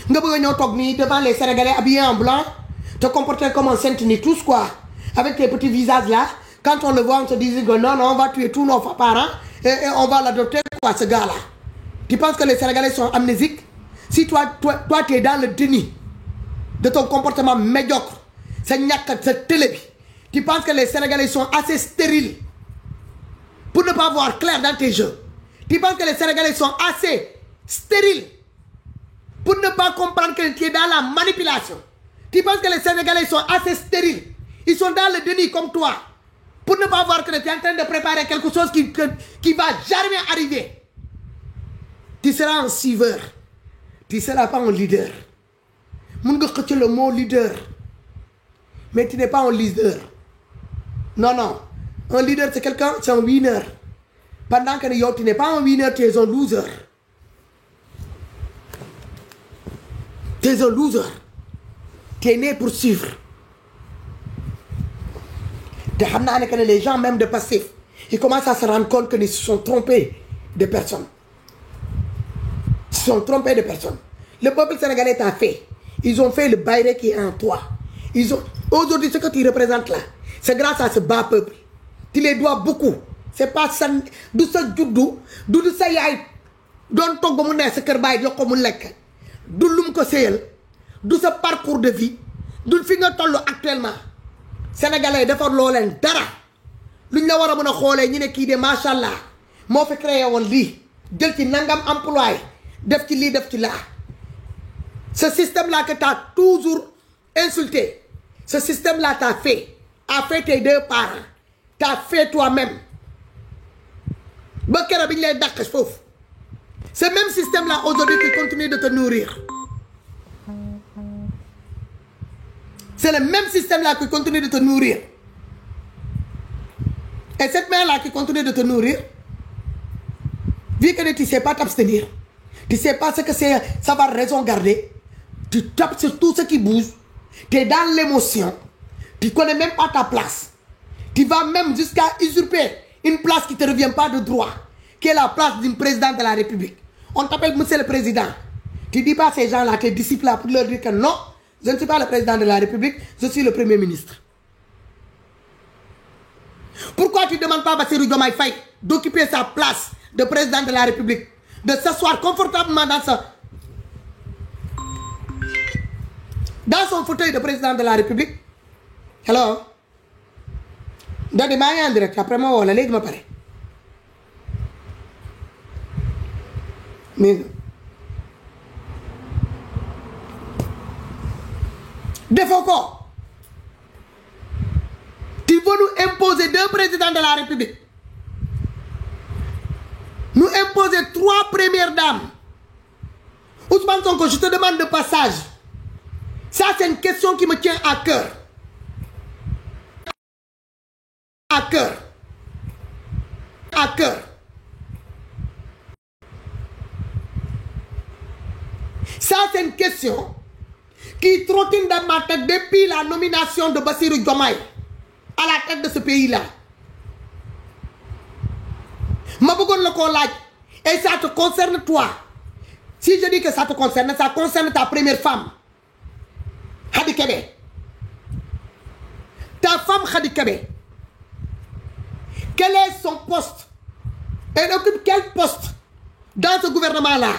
nga bëgg ñëw toog nii devant les Sénégalais habillés en blanc te comporter comme un saint-ni tous quoi avec tes petits visages là quand on le voit on se dit que non on va tuer tous nos parents et on va l'adopter quoi ce gars là. Tu penses que les Sénégalais sont amnésiques? Si toi tu es dans le déni de ton comportement médiocre, c'est ñàkk sa télé bi, tu penses que les Sénégalais sont assez stériles pour ne pas voir clair dans tes jeux? Tu penses que les Sénégalais sont assez stériles pour ne pas comprendre que tu es dans la manipulation? Tu penses que les Sénégalais sont assez stériles? Ils sont dans le déni comme toi pour ne pas voir que tu es en train de préparer quelque chose qui va jamais arriver. Tu seras un suiveur. Tu ne seras pas un leader. Tu le mot leader. Mais tu n'es pas un leader. Non, non. Un leader, c'est quelqu'un, c'est un winner. Pendant que tu n'es pas un winner, tu es un loser. Tu es un loser. Tu es né pour suivre. Les gens même de passif, ils commencent à se rendre compte qu'ils se sont trompés de personnes. Ils se sont trompés de personnes. Le peuple sénégalais t'a fait. Ils ont fait le bail qui est en toi. Aujourd'hui, ce que tu représentes là, c'est grâce à ce bas peuple. Tu les dois beaucoup. C'est pas ça. D'où ça juddou, d'où ça yaay. Don tok ba mu neex sa kër baay jox ko mu lekk. Du lum ko seyal. Du sa parcours de vie. Du fi nga tollu actuellement. Sénégalais defar loo leen dara. Luñ la war a mën a xoolee ñu ne kii de macha allah moo fi créé woon lii jël ci nangam employé def ci lii def ci laa. Ce système-là que tu as toujours insulté, ce système-là t'a fait, a fait tes deux parents, t'as fait toi-même. Ce même système-là aujourd'hui qui continue de te nourrir. C'est le même système-là qui continue de te nourrir. Et cette mère-là qui continue de te nourrir, vu que tu ne sais pas t'abstenir, tu ne sais pas ce que c'est savoir raison garder, tu tapes sur tout ce qui bouge, tu es dans l'émotion, tu ne connais même pas ta place. Tu vas même jusqu'à usurper une place qui ne te revient pas de droit, qui est la place d'un président de la République. On t'appelle monsieur le président. Tu ne dis pas à ces gens-là, tes disciples-là, pour leur dire que non, je ne suis pas le président de la République, je suis le premier ministre. Pourquoi tu ne demandes pas à Bassirou Diomaye Faye d'occuper sa place de président de la République, de s'asseoir confortablement dans son fauteuil de président de la République? Hello? Dadi maa ngi en direct après ma woo la léegi ma pare. Mais defoo ko. Tu veux nous imposer deux présidents de la République. Nous imposer trois premières dames. Ousmane Sonko, je te demande de passage. Ça, c'est une question qui me tient à cœur. À cœur. À cœur. Ça, c'est une question qui trottine dans ma tête depuis la nomination de Bassirou Diomaye à la tête de ce pays-là. Ma bëggoon la koo laaj. Et ça te concerne toi. Si je dis que ça te concerne, ça concerne ta première femme. Khady Kébé. Ta femme Khady Kébé. Quel est son poste? Elle occupe quel poste dans ce gouvernement-là?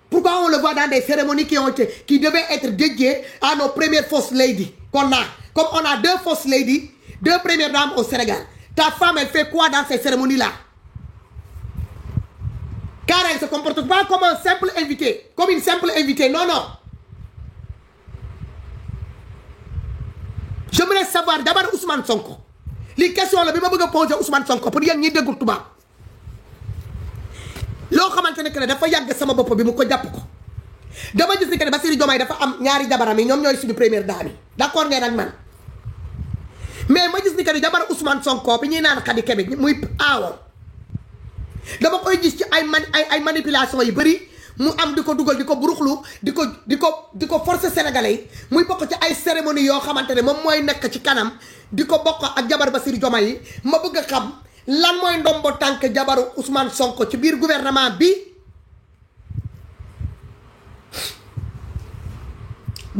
Pourquoi on le voit dans des cérémonies qui devaient être dédiées à nos premières first ladies qu'on a? Comme on a deux first ladies, deux premières dames au Sénégal. Ta femme, elle fait quoi dans ces cérémonies-là? Car elle ne se comporte pas comme un simple invité, comme une simple invitée. Non, non. J'aimerais savoir d'abord Ousmane Sonko. Les questions là, je vais poser Ousmane Sonko pour dire que nous sommes loo xamante ne que dafa yàgg sama bopp bi mu ko jàpp ko dama gis ni que Bassirou Diomaye dafa am ñaari jabaram yi ñoom ñooy suñu première dame yi d'accord ngeen ak man mais ma gis ni que jabar Ousmane Sonko bi ñuy naan Khady Kébé muy aawo dama koy gis ci ay manipulation yu bëri mu am di ko dugal di ko buruxlu di ko forcer sénégalais yi muy bokk ci ay cérémonie yoo xamante ne moom mooy nekk ci kanam di ko bokk ak jabar Bassirou Diomaye yi ma bëgg a xam lan mooy ndombo tànk jabaru Ousmane Sonko ci biir gouvernement bi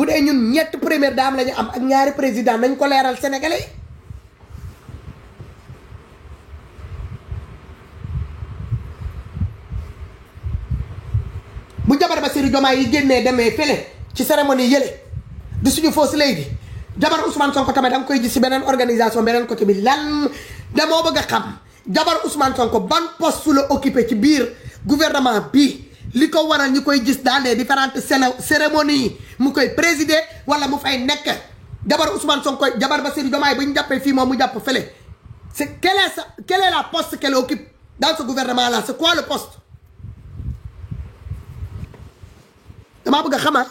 bu dee ñun ñett première dame la ñu am ak ñaari président nañ ko leeral sénégalais bu jabar Bassirou Diomaye yi génnee demee fële ci cérémonie yële di suñu fausse lady jabar Ousmane Sonko tamit da nga koy gis ci beneen organisation beneen côté bi lan damoo bëgg a xam jabar Ousmane Sonko ban poste la occupé ci biir gouvernement bi li ko waral ñu koy gis dans les différentes cérémonies mu koy présider wala mu fay nekk jabar Ousmane Sonko jabar Bassirou Diomaye bu ñu jàppee fii moom mu jàpp fële c'est quelle est la poste qu'elle occupe dans ce gouvernement là c'est quoi le poste damaa bëgg a xama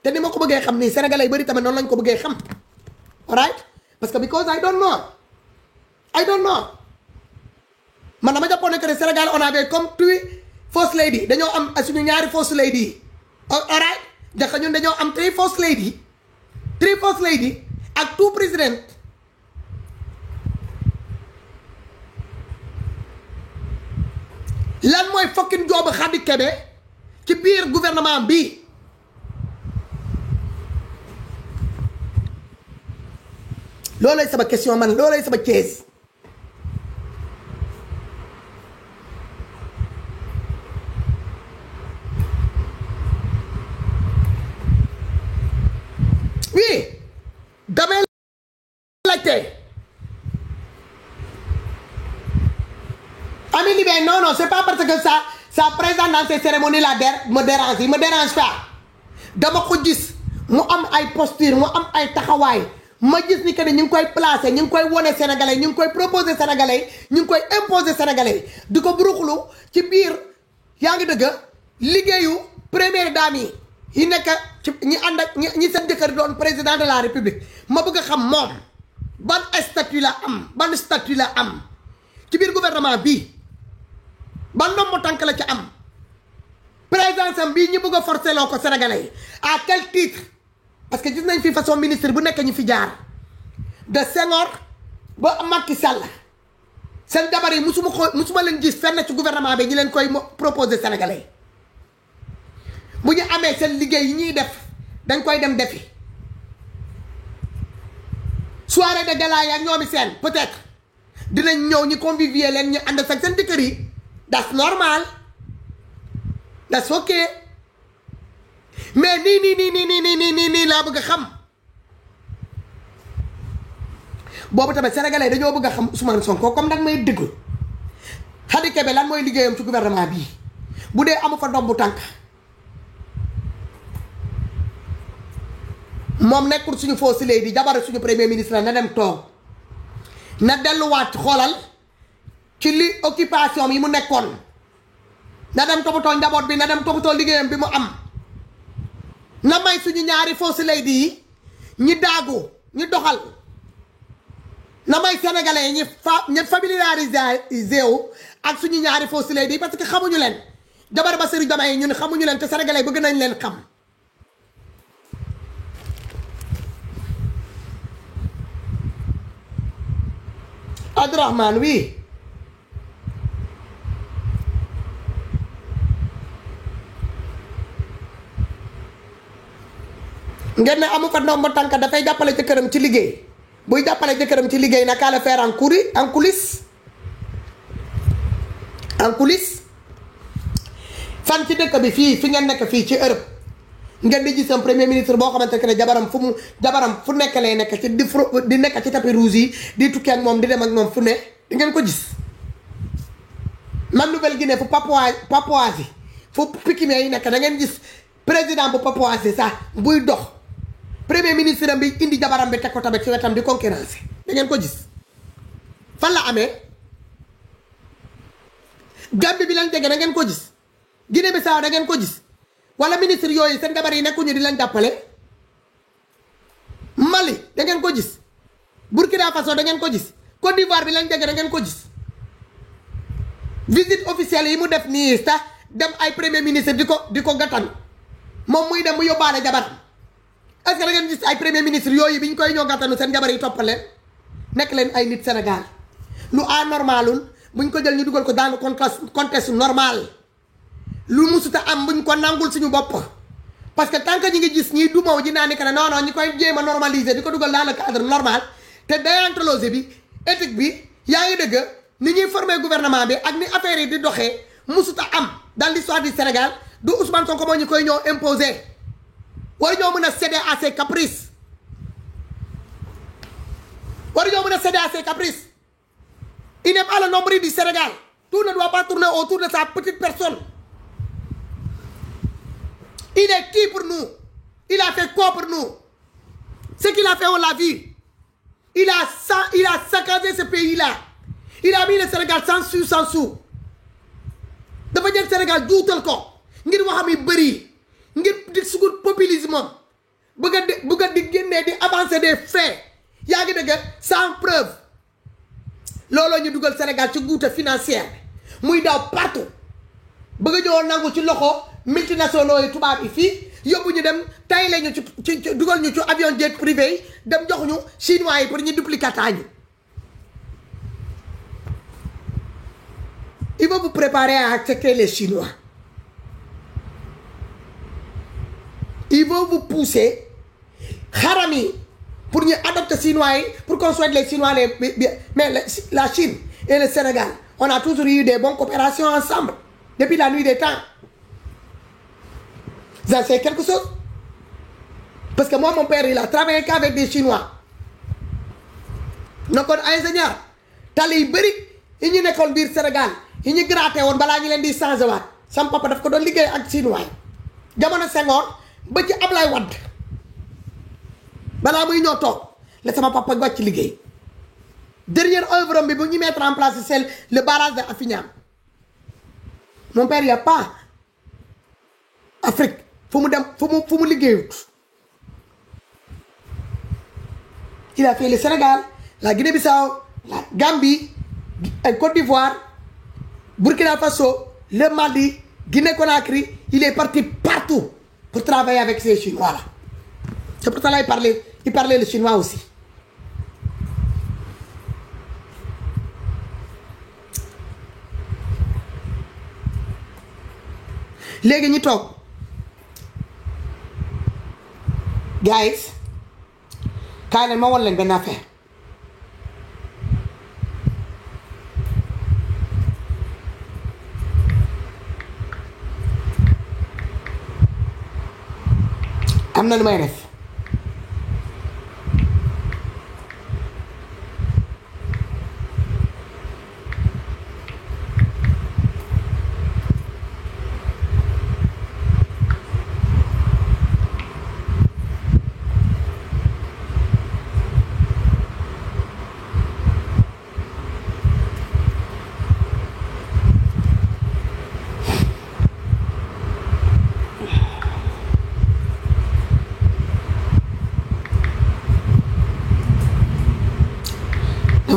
te ni ma ko bëggee xam nii sénégalais yi bëri tamit noonu lañ ko bëggee xam alright parce que because I don't know man dama jàppoon ne que Sénégal on avait comme tuy first lady dañoo am suñu ñaari first lady yi alright ndax ñun dañoo am three first lady ak two président lan mooy fucking joobu Khady Kébé ci biir gouvernement bi loolay sama question man loolay sama Thiès oui damay laajte Ami Libé non c'est pas parce que ça présente dans ces cérémonies là me dérange pas dama ko gis mu am ay posture mu am ay taxawaay ma gis ni que ne ñu ngi koy placer ñu ngi koy wone sénégalais ñu ngi koy proposer sénégalais ñu ngi koy imposer sénégalais di ko buruxlu ci biir yaa ngi dëgg liggéeyu première dame yi nekk ci ñi ànd ak ñi seen jëkkër doon président de la république ma bëgg a xam moom ban statut la am ci biir gouvernement bi ban ndombo tànk la ci am présence am bii ñu bëgg a forcer loo ko sénégalais yi à quel titre parce que gis nañ fi façon ministre bu nekk ñu fi jaar de Senghor ba Macky Sall seen jabar yi musuma leen gis fenn ci gouvernement bi ñu leen koy proposer sénégalais bu ñu amee seen liggéey yi ñuy def dañ koy dem defi soirée de gala ya ñoomi seen peut-être dinañ ñëw ñu convivier leen ñu ànd ak seen jëkkër yi that's normal that's okay mais nii laa bëgg a xam boobu tamit sénégalais dañoo bëgg a xam Ousmane Sonko comme nag may déglu Khady Kébé lan mooy liggéeyam ci gouvernement bii bu dee amu fa ndombu tànk moom nekkul suñu fausse lady jabar suñu premier ministre na dem toog na delluwaat xoolal ci li occupation yi mu nekkoon na dem toppatoo njaboot bi na dem toppatoo liggéeyam bi mu am na may suñu ñaari fausse lady yi ñi daagu ñi doxal na may sénégalais yi ñi familiarisé wu ak suñu ñaari fausse lady yi parce que xamuñu leen jabar Bassirou Diomaye yi ñun xamuñu leen te sénégalais bëgg nañ leen xam Abdourahmane oui ngeen ne amu fa ndombo tànk dafay jàppale jëkkëram ci liggéey buy jàppale jëkkëram ci liggéey naka la faire en coulisses fan ci dëkk bi fii fi ngeen nekk fii ci Europe ngeen di gis un premier ministre boo xamante ne jabaram fu nekk lay nekk ci di nekk ci tapis rouge yi di tukki ak moom di dem ak moom fu ne di ngeen ko gis man Nouvelle-Guinée fu Papouasie fu Pikine yi nekk da ngeen gis président bu Papouasie sax buy dox premier ministre bi indi jabaram bi teg ko tamit ci wetam di concurrence da ngeen ko gis fan la amee Gambie bi lañ jege da ngeen ko gis Guinée Bissau da ngeen ko gis wala ministre yooyu seen jabar yi nekkuñu di leen jàppale Mali da ngeen ko gis Burkina Faso da ngeen ko gis Côte d'Ivoire bi lañ jege da ngeen ko gis visite officielle yi mu def nii sax dem ay premier ministre di ko gàttan moom muy dem mu yóbbaale jabaram est-ce que da ngeen gis ay premier ministre yooyu bi ñu koy ñoo gàttanu seen jabar yi toppaleen nekk leen ay nit Sénégal lu anormalul buñ ko jël ñu dugal ko dans le contexte normal lu musuta am buñ ko nangul suñu bopp parce que tant que ñi ngi gis ñi du maw ji naan ni que non non ñi koy jéem a normaliser di ko dugal dans le cadre normal te déontologie bi éthique bi yaa ngi dëgg ni ñuy former gouvernement bi ak ni affaire yi di doxee musuta am dans l'histoire du Sénégal du Ousmane Sonko moo ñu koy ñoo imposer war ñoo mën a céder à ses caprices war ñoo mën a céder à ses caprices il n'est pas le nombril du Sénégal, tout ne doit pas tourner autour de sa petite personne. Il est qui pour nous? Il a fait quoi pour nous? Ce qu'il a fait, on l'a vu. Il a saccagé ce pays-là. Il a mis le Sénégal sans sou, sans sou. Dafa jël Sénégal juutal ko ngir waxam yi bëri ngir di sugur populisme bëgg a di génnee di avancer des faits yaa ngi dëgg sans preuve looloo ñu dugal Sénégal ci guute financière muy daw partout bëgg a ñëw nangu ci loxo multinationaux yi tubaab yi fii yóbbu ñu dem tay lañu ci dugal ñu ci avion jet privé yi dem jox ñu chinois yi pour ñu duplicata ñu. Il va vous préparer à accepter les Chinois. Il va vous pousser harami pour nous adopter les Chinois, pour qu'on soit les Chinois. Mais la Chine et le Sénégal, on a toujours eu des bonnes coopérations ensemble depuis la nuit des temps. Vous en savez quelque chose? Parce que moi, mon père, il a travaillé qu'avec des Chinois. Donc, ingénieur, tali bari, il n'y a qu'un bir Sénégal. Il n'y a gratté on bala ñu leen di changer waat sam papa daf ko doon liggéey ak Chinois jamono Senghor ba ci Ablaye Wade bala muy ñoo toog la sama papa wàcc liggéey dernière œuvre bi bu ñu mettre en place c'est le barrage de Affiniam. Mon père il y a pas Afrique fu mu dem fu mu liggéeyut. Il a fait le Sénégal, la Guinée-Bissau, la Gambie, Côte d'Ivoire, Burkina Faso, le Mali, Guinée-Conakry, il est parti partout pour travailler avec ces Chinois-là. C'est pour ça qu'il parlait le chinois aussi. Légui ñi tok guys kaay leen ma won leen benn affaire am na lu may def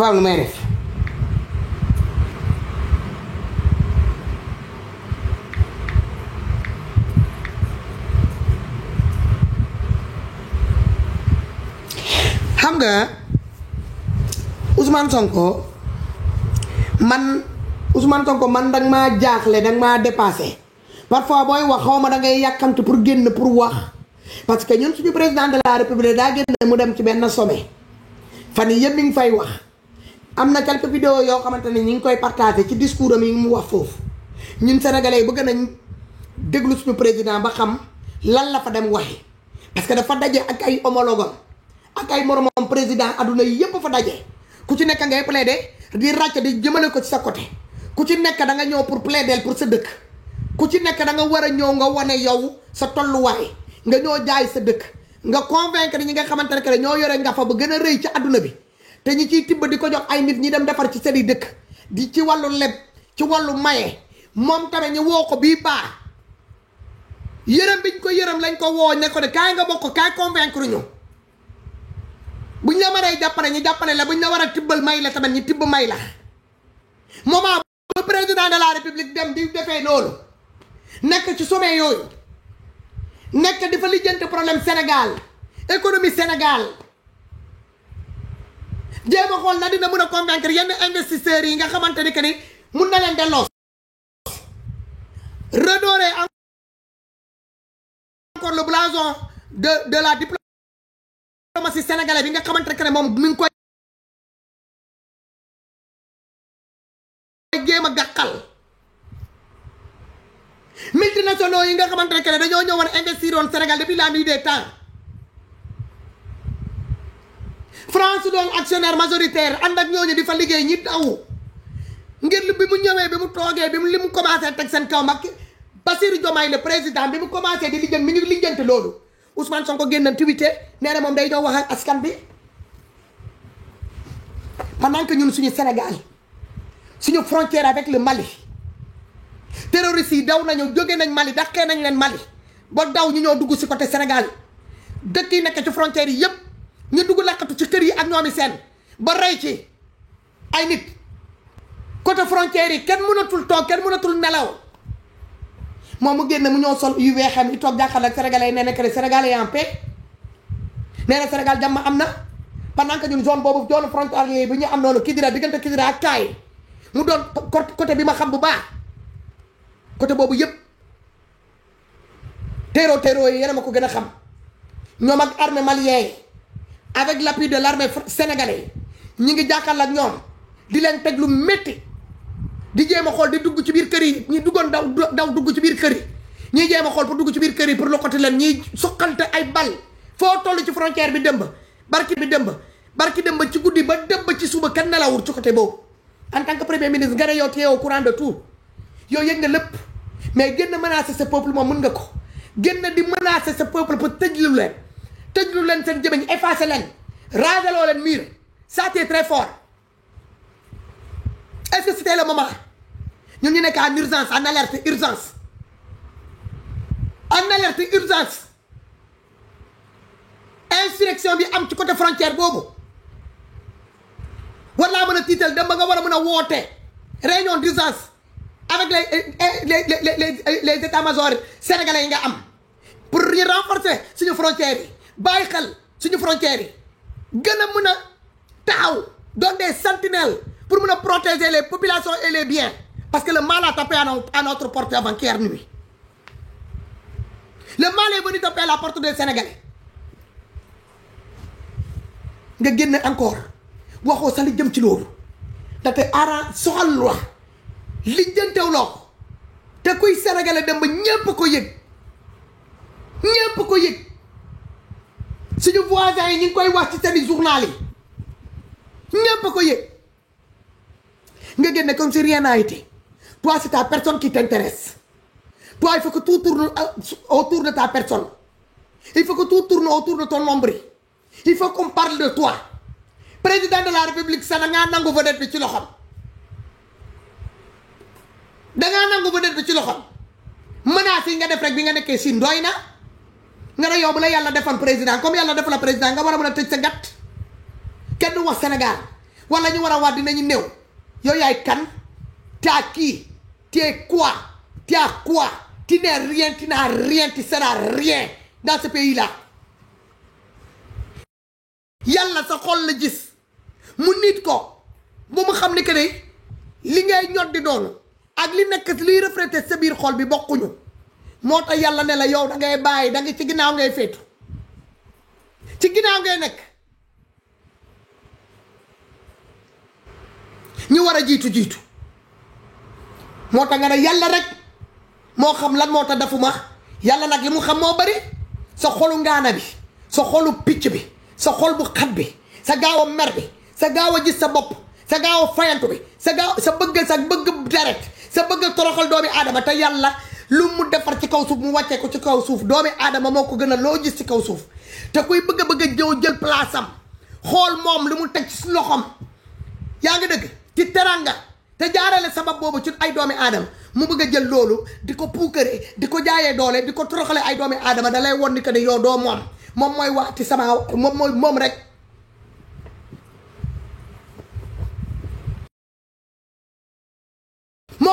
dafa am lu may def xam nga Ousmane Sonko man danga maa jaaxle danga maa dépassé parfois booy wax xaw ma dangay yàkkamti pour génn pour wax parce que ñun suñu président de la république daa génn mu dem ci benn sommet fan yii yëpp mi ngi fay wax am na quelques vidéos yoo xamante ne ñi ngi koy partagé ci discours am yi mu wax foofu ñun sénégalais yi bëgg nañ déglu suñu président ba xam lan la fa dem waxi parce que dafa daje ak ay homologam ak ay moromam président adduna yi yëpp fa daje ku ci nekk ngay plaider di ràcc di jëmale ko ci sa côté ku ci nekk da nga ñëw pour plaider pour sa dëkk ku ci nekk da nga war a ñëw nga wane yow sa tolluwaay nga ñoo jaay sa dëkk nga convaincre ñi nga xamante ne que ñoo yore nga fa ba gën a rëy ci adduna bi te ñi ciy tibb di ko jox ay nit ñi dem defar ci seen i dëkk di ci wàllu leb ci wàllu maye moom tamit ñu woo ko bii baax yërëm biñ ko yërëm lañ ko woo ne ko ne kaay nga bokk kaay convaincre ñu buñ la mënee jàppale ñu jàppale la buñ la war a tibbal may la tamit ñu tibb may la moment ba président de la république dem di defee loolu nekk ci sommet yooyu nekk di fa lijjanti problème Sénégal économie Sénégal jéem a xool na dina mën a convaincre yenn investisseurs yi nga xamante ni que ni mun na leen delloo redorer encore le blason de la diplomatie sénégalaise bi nga xamante ne moom mi ngi koy jéem a gàkkal multinationaux yi nga xamante ne dañoo ñëwoon investir woon Sénégal depuis la nuit des temps France doon actionnaire majoritaire ànd ak ñooñu di fa liggéey ñi daw ngir bi mu ñëwee bi mu toogee bi mu li mu commencé teg seen kaw mag Bassirou Diomaye le président bi mu commencé di lijjanti mi ngi lijjanti loolu Ousmane Sonko génn tweeté nee na moom day ñoo wax ak askan bi pendant que ñun suñu Sénégal suñu frontière avec le Mali terroristes yi daw nañu jóge nañ Mali daqee nañ leen Mali ba daw ñu ñoo dugg si côté Sénégal dëkk yi nekk ci frontière yi yëpp ñu dugg lakkatu ci kër yi ak ñoomi seen ba rey ci ay nit côté frontière yi kenn mënatul toog kenn mënatul nelaw moom mu génn mu ñëw sol yu weexam yi toog jàkkaarloo ak sénégalais yi nee na que Sénégal est en paix nee na Sénégal jàmm am na pendant que ñun zone boobu zone frontière bi ñu am noonu Kidira diggante Kidira ak Kaay mu doon côté bi ma xam bu baax côté boobu yëpp terreau yi yéen a ma ko gën a xam ñoom ak armée malien yi avec l'appui de l'armée sénégalaise ñi ngi jàkkaarloo ak ñoom di leen teg lu métti di jéem a xool di dugg ci biir kër yi ñi duggoon daw dugg ci biir kër yi ñii jéem a xool pour dugg ci biir kër yi pour lokkati leen ñiy soqante ay bal foo toll ci frontière bi dëmb barki dëmb ci guddi ba dëmb ci suba kenn nelawul ci côté boobu en tant que premier ministre nga ne yow téye au courant de tout yow yëg nga lépp mais gën na menacer ce peuple moom mën nga ko gën na di menacer ce peuple pour tëjlu leen seen jëmeñ effacer leen raseloo leen mur ça c'est très fort. Est-ce que c'était le moment ñun ñu nekk en urgence en alerte urgence insurrection bi am ci côté frontière boobu war laa mën a tiital dem ba nga war a mën a woote réunion d'urgence avec les états-majors sénégalais yi nga am pour ñu renforcer suñu frontières yi bàyyi xel suñu frontières yi gën a mën a taxaw doon des sentinelles pour mën a protéger les populations et les biens parce que le mal a tapé à notre porte avant-hier nuit le mal est venu taper à la porte des Sénégalais nga génn encore waxoo sa li jëm ci loolu date ara soxal loi li jëntewloo ko te kuy Sénégalais dem ba ñépp ko yëg suñu voisins yi ñu ngi koy wax ci seen journal yi ñépp ko yëg nga génne comme si rien n'a été. Toi, c'est ta personne qui t'intéresse. Toi, il faut que tout tourne autour de ta personne. Il faut que tout tourne autour de ton nombril. Il faut qu'on parle de toi. Président de la République, ça n'a pas de vedette de Chiloham. Danga nangu vedette de Chiloham. Menace nga def rek bi nga nekké Chine doyna. Nga na yow bu la Yalla defal président comme Yalla defal président nga wara mëna tejj sa gat. Kenn wax Sénégal wala ñu wara wax dinañu néw. Yo yaay kan? T'as qui? T'es quoi? T'as quoi? Tu n'es rien, tu n'as rien, tu seras rien dans ce pays-là. Yalla sa xol la gis mu nit ko bu mu xam ni que ne li ngay ñod di doon ak li nekk liy refléter sa biir xol bi bokkuñu moo tax Yalla ne la yow da ngay bàyyi da nga ci ginnaaw ngay féetu ci ginnaaw ngay nekk ñu war a jiitu moo tax nga ne Yalla rek moo xam lan moo tax defuma Yalla nag li mu xam moo bari sa xolu ngaana bi sa xolu picc bi sa xol bu xat bi sa gaaw a mer bi sa gaaw a gis sa bopp sa gaaw a fayantu bi sa bëgg deret sa bëgg toroxal doomi aadama te Yàlla lu mu defar ci kaw suuf mu wàccee ko ci kaw suuf doomi aadama moo ko gën a loo gis ci kaw suuf te kuy bëgg a jël place am xool moom li mu teg ci loxom yaa ngi dëgg ci teranga te jaarale sabab boobu ci ay doomi aadama mu bëgg a jël loolu di ko puukare di ko jaayee doole di ko toroxale ay doomi aadama da lay won ni que ne yow doo moom mooy wax ci sama moom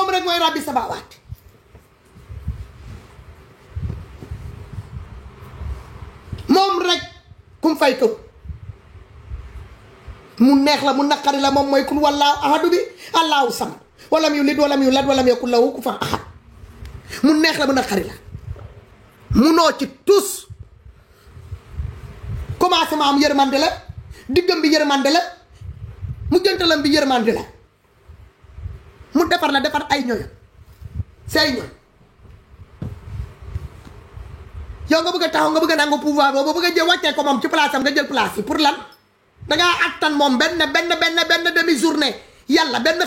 rek mooy rabbi sabawaat moom rek kum fay ko mu neex la mu naqari la moom mooy kun wallaahu ahadu bi allahu samad walam yulid walam yulad walam yakul lahu kufuwan ahad mu neex la mu naqari la munoo ci tous commencement am yërmande la diggam bi yërmande la mu jëntalam bi yërmande la mu defar la defar ay ñoñ say ñoñ yow nga bëgg a taxaw nga bëgg a nangu pouvoir boobu bëgg a jël wàccee ko moom ci place am nga jël place yi pour lan dangaa attan moom benn demi journée yàlla benn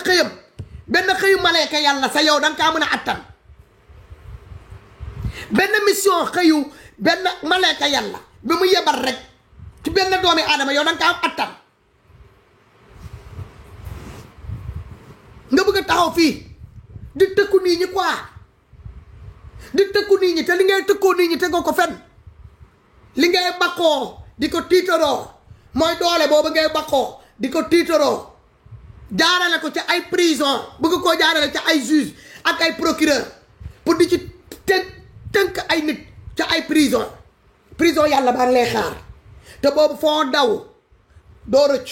xëyu maleeka yàlla sa yow danga kaa mën a attan benn mission xëyu benn maleeka yàlla bi mu yebal rek ci benn doomi aadama yow danga kaa am attan nga bëgg a taxaw fii di tëkku nit ñi quoi di tëkku nit ñi te li ngay tëkkoo nit ñi tegoo ko fenn li ngay bakkoo di ko tiitaroo mooy doole boobu ngay bakkoo di ko tiitaroo jaarale ko ci ay prison bëgg koo jaarale ci ay juge ak ay procureur pour di ci tënk ay nit ci ay prison yàlla baa ngi lay xaar te boobu foo daw doo rëcc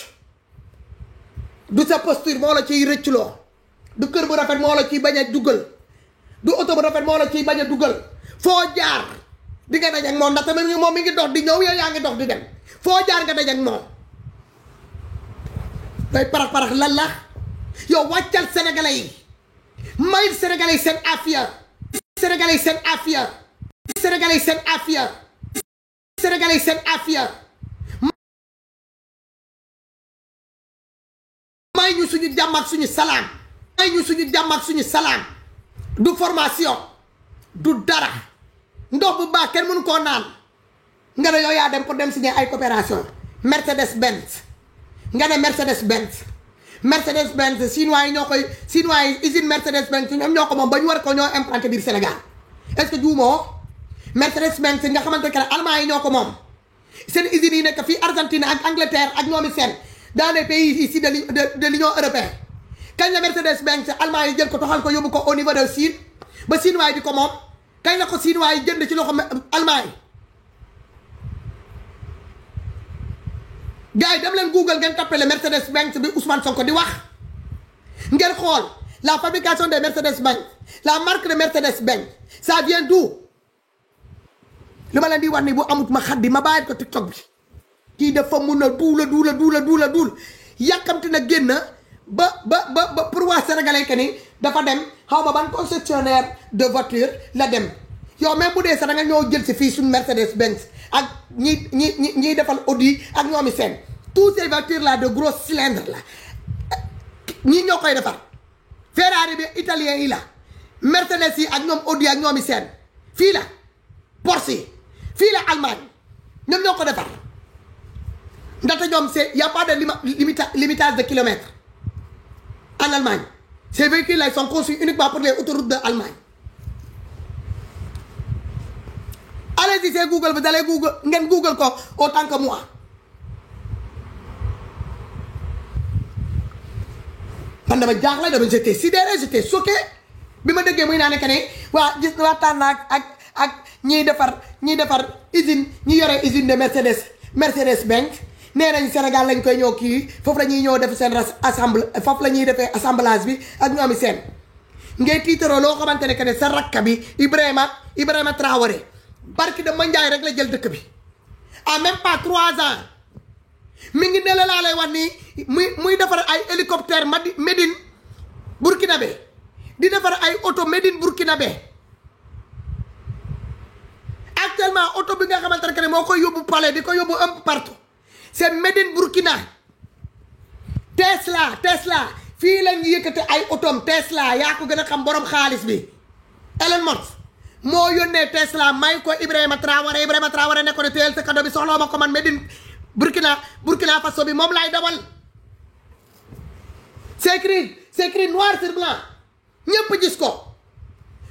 du sa posture moo la ciy rëcculoo du kër bu rafet moo la ciy bañ a dugal du oto bu rafet moo la ciy bañ a dugal foo jaar di nga daj ak moom ndax tamit moom mi ngi dox di ñëw yow yaa ngi dox di dem foo jaar nga daj ak moom day parax lan la yow wàccal sénégalais yi may sénégalais yi seen affaire sénégalais yi seen affaire sénégalais yi seen affaire sénégalais yi seen affaire may ñu suñu jàmm ak suñu salaam may ñu suñu jàmm ak suñu salaam du formation du dara ndox bu baax kenn mënu koo naan nga ne yow yaa dem pour dem signer ay coopération Mercedes Benz nga ne Mercedes Benz chinois yi usine Mercedes Benz ñoom ñoo ko moom ba ñu war ko ñoo implanté biir Sénégal est-ce que juumoo Mercedes Benz nga xamante ne allemand yi ñoo ko moom seen usines yi nekk fii Argentine ak Angleterre ak ñoomi seen dans les pays ici de l'Union européenne kañ la Mercedes Benz allemand yi jël ko toxal ko yóbbu ko au niveau de Chine ba chinois yi di ko moom kañ la ko chinois yi jënd ci loxo allemand yi gars yi dem leen Google ngeen tapé le Mercedes Benz bi Ousmane Sonko di wax ngeen xool la fabrication des Mercedes Benz la marque de Mercedes Benz ça vient d'où li ma leen di wax ni bu amut ma xaddi ma bàyyi ko TikTok bi kii dafa mun a duula yàkkamti na génn ba pour waa sénégalais que ni dafa dem xaw ma ban concessionnaire de voiture la dem yow même bu dee sax da nga ñoo jël si fii suñu Mercedes Benz ak ñiy defal Audi ak ñoomi seen tous ces voitures là de gros cylindres la ñii ñoo koy defar Ferrari bi italien yi la Mercedes yi ak ñoom Audi ak ñoomi seen fii la Porsche yi fii la Allemagne ñoom ñoo ko defar ndaxte ñoom c'est y a pas de limitage de kilomètres en Allemagne ces véhicules là ils sont conçus uniquement pour les autoroutes de Allemagne. Allez-y c'est Google vous allez Google ko autant que moi man dama jaaxle dama j'étais sidéré j'étais choqué bi ma déggee muy naa nekk ne waa gis waxtaan naa ak ñiy defar usine ñi yore usine de Mercedes Benz nee nañ Sénégal lañ koy ñëw kii foofu la ñuy ñëw def seen foofu la ñuy defee assemblage bi ak ñoomi seen ngay tiitaroo loo xamante ne que ne sa rakka bi Ibrahima Traoré barki de Mandiaye rek la jël dëkk bi en même pas 3 ans mi ngi ne la laa lay wax nii muy defar ay hélicoptère Médine Burkinabé di defar ay auto Médine Burkinabé actuellement auto bi nga xamante ne que ne moo koy yóbbu palais di ko yóbbu un peu partout c'est Médine Burkina Tesla fii la ñu yëkkate ay otom Tesla yaa ko gën a xam borom xaalis bi Elon Musk moo yónnee Tesla may ko Ibrahima Traoré ne ko ne teel sa cadeau bi soxla ma ko man Médine Burkina Faso bi moom laay dawal c'est écrit noir sur blanc ñëpp gis ko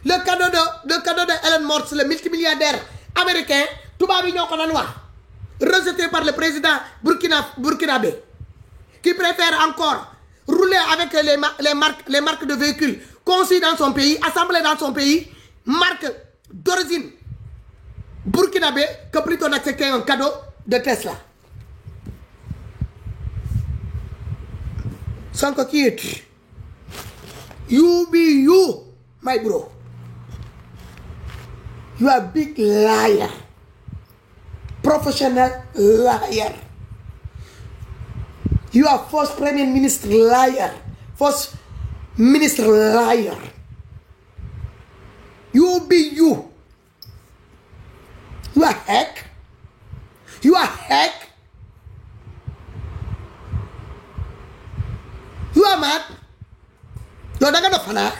le cadeau de Elon Musk le multimilliardaire américain tubaab yi ñoo ko doon wax rejeté par le président burkinabé qui préfère encore rouler avec les marques de véhicules conçues dans son pays, assemblées dans son pays, marque d'origine burkinabé, que plutôt d'accepter un cadeau de Tesla. Sonko qui est you be you, my bro. You are a big liar. Professional liar. You are first Premier Minister liar. First Minister liar. You be you. You are hack. You are hack. You are mad. You're not gonna fana.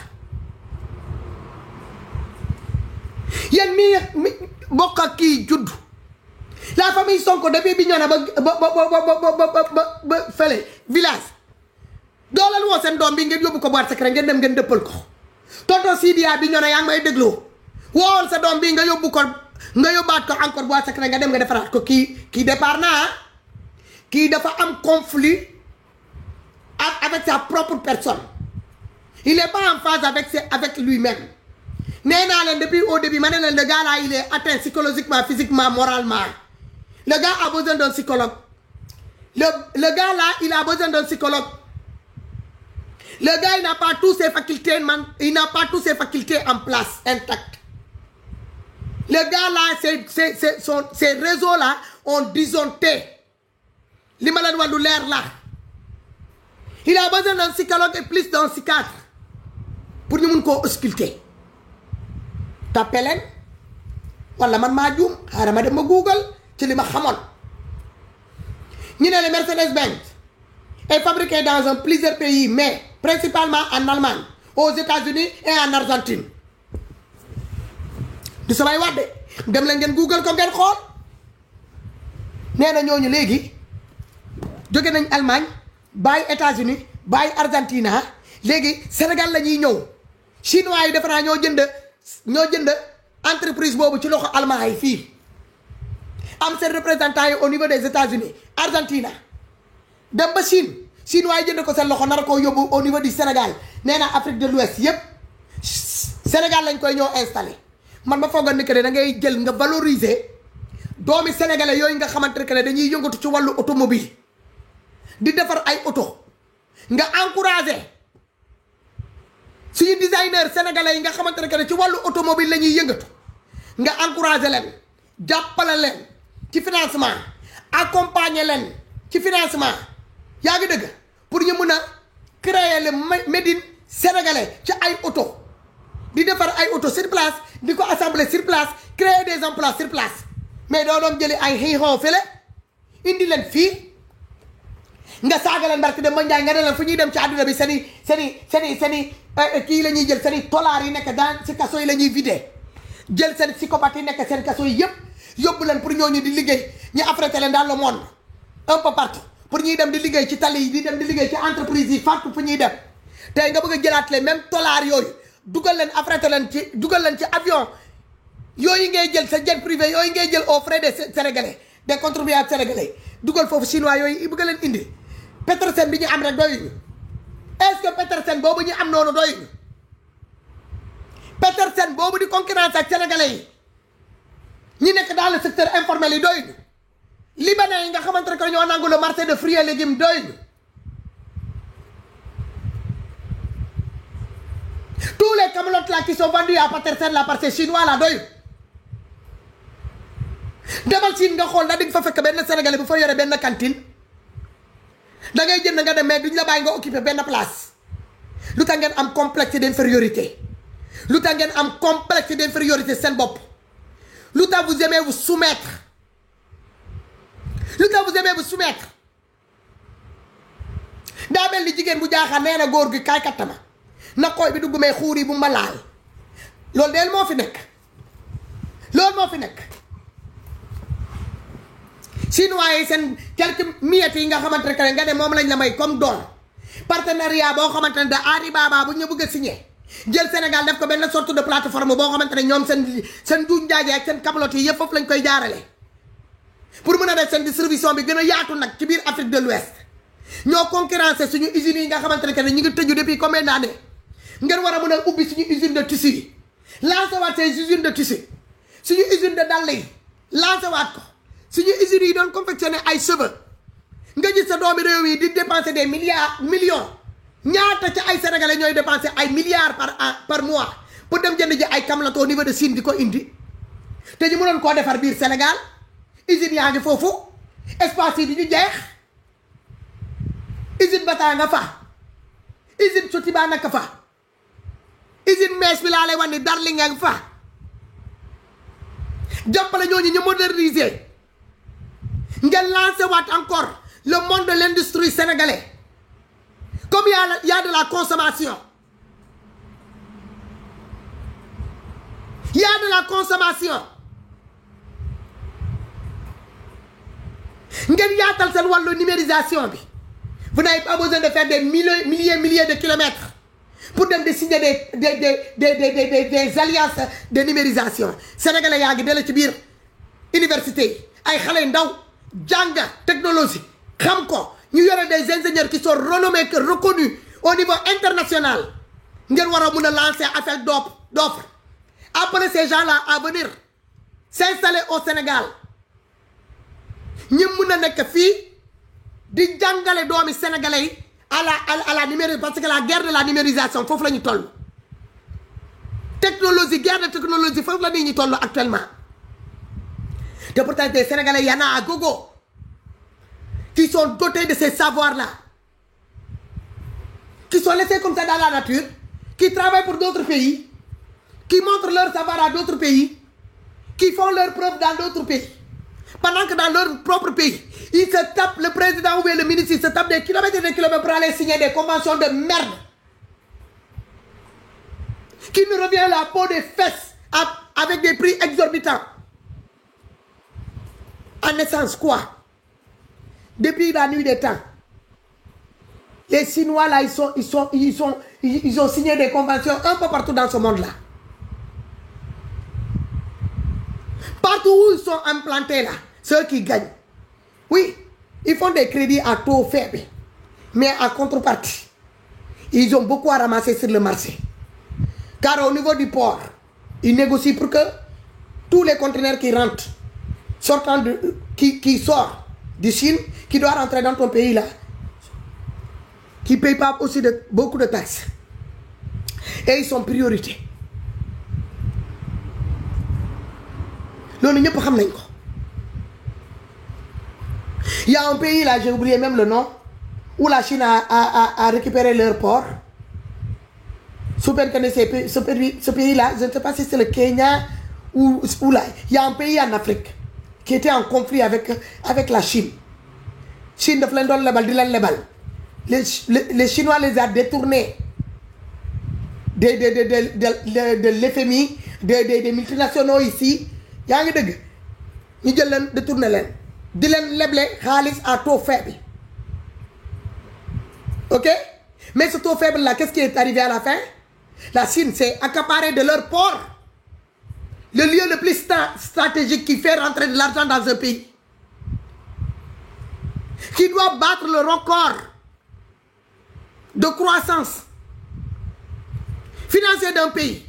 Yen mi bokka ki judd. La famille Sonko depuis Bignona ba fele village. Do leen woo seen doom bi ngeen yóbbu ko boîte secret ngeen dem ngeen dëppal ko. Tonton Sidia Bignona yaa ngi may dégloo. Wool sa doom bi nga yóbbu ko nga yóbbaat ko encore boîte secret nga dem nga defaraat ko kii départ naa kii dafa am conflit avec sa propre personne. Il n'est pas en phase avec lui-même. Depuis au début, le gars là, il est atteint psychologiquement, physiquement, moralement. Le gars a besoin d'un psychologue. Le gars là, il a besoin d'un psychologue. Le gars, il n'a pas toutes ses facultés, il n'a pas toutes ses facultés en place, intactes. Le gars là, ces réseaux là ont disjoncté. Les malades ont l'air là. Il a besoin d'un psychologue et plus d'un psychiatre pour nous ausculter. T'appelles? Wala man ma djoum, xara ma dem ma Google ci li ma xamone. Ñu né le Mercedes-Benz est fabriqué dans plusieurs pays mais principalement en Allemagne, aux États-Unis et en Argentine. Du samay wadde dem la ngeen Google ko ngeen xol. Néna ñooñu légui jóge nañ Allemagne, bay États-Unis, bay Argentina, légui Sénégal lañuy ñëw. Chinois yi defana ñoo jënd entreprise bobu ci loxo allemand yi fi am seen représentant au niveau des États-Unis Argentina dem ba Chinois yi jënd ko seen loxo nar ko yóbbu au niveau du Sénégal nee na Afrique de l'Ouest yépp Sénégal lañ koy ñoo installé man ma foogoon ni que da ngay jël nga valoriser doomi sénégalais yooyu nga xamante ne dañuy yëngatu ci wàllu automobile di defar ay auto nga encourager suñu designer sénégalais yi nga xamante ne ci wàllu automobile la ñuy yëngatu nga encourager leen jàppale leen ci financement accompagner leen ci financement yaa ngi dëgg pour ñu mën a créer le made in sénégalais ci ay auto di defar ay auto sur place di ko assembler sur place créer des emplois sur place mais doo doon jëli ay xiixon fële indi leen fii nga saaga leen barke de Mandiaye nga ne leen fu ñuy dem ci àdduna bi seeni kii la ñuy jël seeni tolaar yi nekk dans si kaso yi la ñuy vidé jël seen psychopathe yi nekk seen kaso yi yëpp yóbbu leen pour ñooñu di liggéey ñu affrété leen dans le monde un peu partout pour ñuy dem di liggéey ci tali yi di dem di liggéey ci entreprise yi partout fu ñuy dem tey nga bëgg a jëlaat leen même tolaar yooyu dugal leen affrété leen ci avion yooyu ngay jël sa jet privé yooyu ngay jël aux frais des sénégalais des contribuables sénégalais dugal foofu chinois yooyu bëgg leen indi Petersen bi ñu am rek doyuñu est-ce que Petersen boobu ñu am noonu doyuñu Petersen boobu di concurrence ak sénégalais yi ñi nekk dans le secteur informel yi doyuñu libanais yi nga xamante ne ñoo nangu le marché de fruits et légumes doyuñu tous les camelotes là qui sont vendus à Petersen là par ces chinois là doyuñu demal Chine nga xool da di fa fekk benn sénégalais bu fa yore benn cantine da ngay jënd nga dem mais duñ la bàyyi nga occuper benn place lu tax ngeen am complexe d'infériorité lu tax ngeen am complexe d'infériorité seen bopp lu tax vous aimez vous soumettre lu tax vous aimez vous soumettre daa mel ni jigéen bu jaaxaan nee na góor gi kaay kattama na koy bi dugg may xuur yi bu ma laal loolu deel moo fi nekk loolu moo fi nekk chinois yi seen quelques miettes yi nga xamante ne nga ne moom lañ la may comme don partenariat boo xamante ne de Alibaba bu ñu bëgg a signé jël Sénégal def ko benn sorte de plateforme boo xamante ne ñoom seen duñ jaaje ak seen camelote yi yëpp foofu lañ koy jaarale pour mën a def seen distribution bi gën a yaatu nag ci biir Afrique de l'Ouest ñoo concurrencé suñu usines yi nga xamante ne ñu ngi tëju depuis combien d'années ngeen war a mën a ubbi suñu usine de tissu yi lancé waat ces usines de tissu suñu usine de dàll yi lancé waat ko suñu usines yi doon confectionné ay cheveux nga gis sa doomi réew yi di dépenser des millions ñaata ci ay sénégalais ñooy dépenser ay milliards par mois pour dem jënd ji ay camelote au niveau de Chine di ko indi te ñu mënoon koo defar biir Sénégal usine yaa ngi foofu espace yi di ñu jeex usine Bata nga fa usine Sotiba naka fa usine mees bi laa lay wax ni Darling nga fa jàppale ñooñu ñu moderniser ngeen lancer waat encore le monde de l'industrie sénégalais comme il y a de la consommation il y a de la consommation ngeen yaatal seen wàllu numérisation bi vous n'avez pas besoin de faire des milliers de kilomètres pour dem de signer des alliances de numérisation sénégalais yaa ngi dale ci biir université yi ay xale ndaw jàng technologie xam ko ñu yore des ingénieurs qui sont renommés que reconnus au niveau international ngeen war a mun a lancer appel d'offres appeler ces gens-là à venir s'installer au Sénégal ñi mun a nekk fii di jàngale doomi sénégalais yi à la numérisation parce que la guerre de la numérisation foofu la ñu toll technologie guerre de technologie foofu la nit ñi toll actuellement te pourtant des sénégalais y en a à gogo qui sont dotés de ces savoirs-là qui sont laissés comme ça dans la nature qui travaillent pour d'autres pays qui montrent leur savoir à d'autres pays qui font leurs preuves dans d'autres pays pendant que dans leur propre pays ils se tapent, le président ou bien le ministre, ils se tapent des kilomètres et des kilomètres pour aller signer des conventions de merde qui nous revient la peau des fesses avec des prix exorbitants. En essence, quoi? Depuis la nuit des temps, les Chinois là, ils ont signé des conventions un peu partout dans ce monde-là. Partout où ils sont implantés là, ceux qui gagnent. Oui, ils font des crédits à taux faible, mais en contrepartie, ils ont beaucoup à ramasser sur le marché. Car au niveau du port, ils négocient pour que tous les conteneurs qui rentrent, qui sortent de Chine, qui doivent rentrer dans ton pays là, qui ne payent pas aussi beaucoup de taxes. Et ils sont priorité. Il y a un pays là, j'ai oublié même le nom, où la Chine a récupéré leur port. Ce pays-là, je ne sais pas si c'est le Kenya ou là. Il y a un pays en Afrique qui était en conflit avec la Chine. Chine les Chinois les ont détournés de l'FMI, des multinationaux ici. Il y a ils ont détourné les. Dylan leble Khalis à taux faible. Ok? Mais ce taux faible là, qu'est-ce qui est arrivé à la fin? La Chine s'est accaparée de leur port. Le lieu le plus stratégique qui fait rentrer de l'argent dans un pays. Qui doit battre le record de croissance financière d'un pays.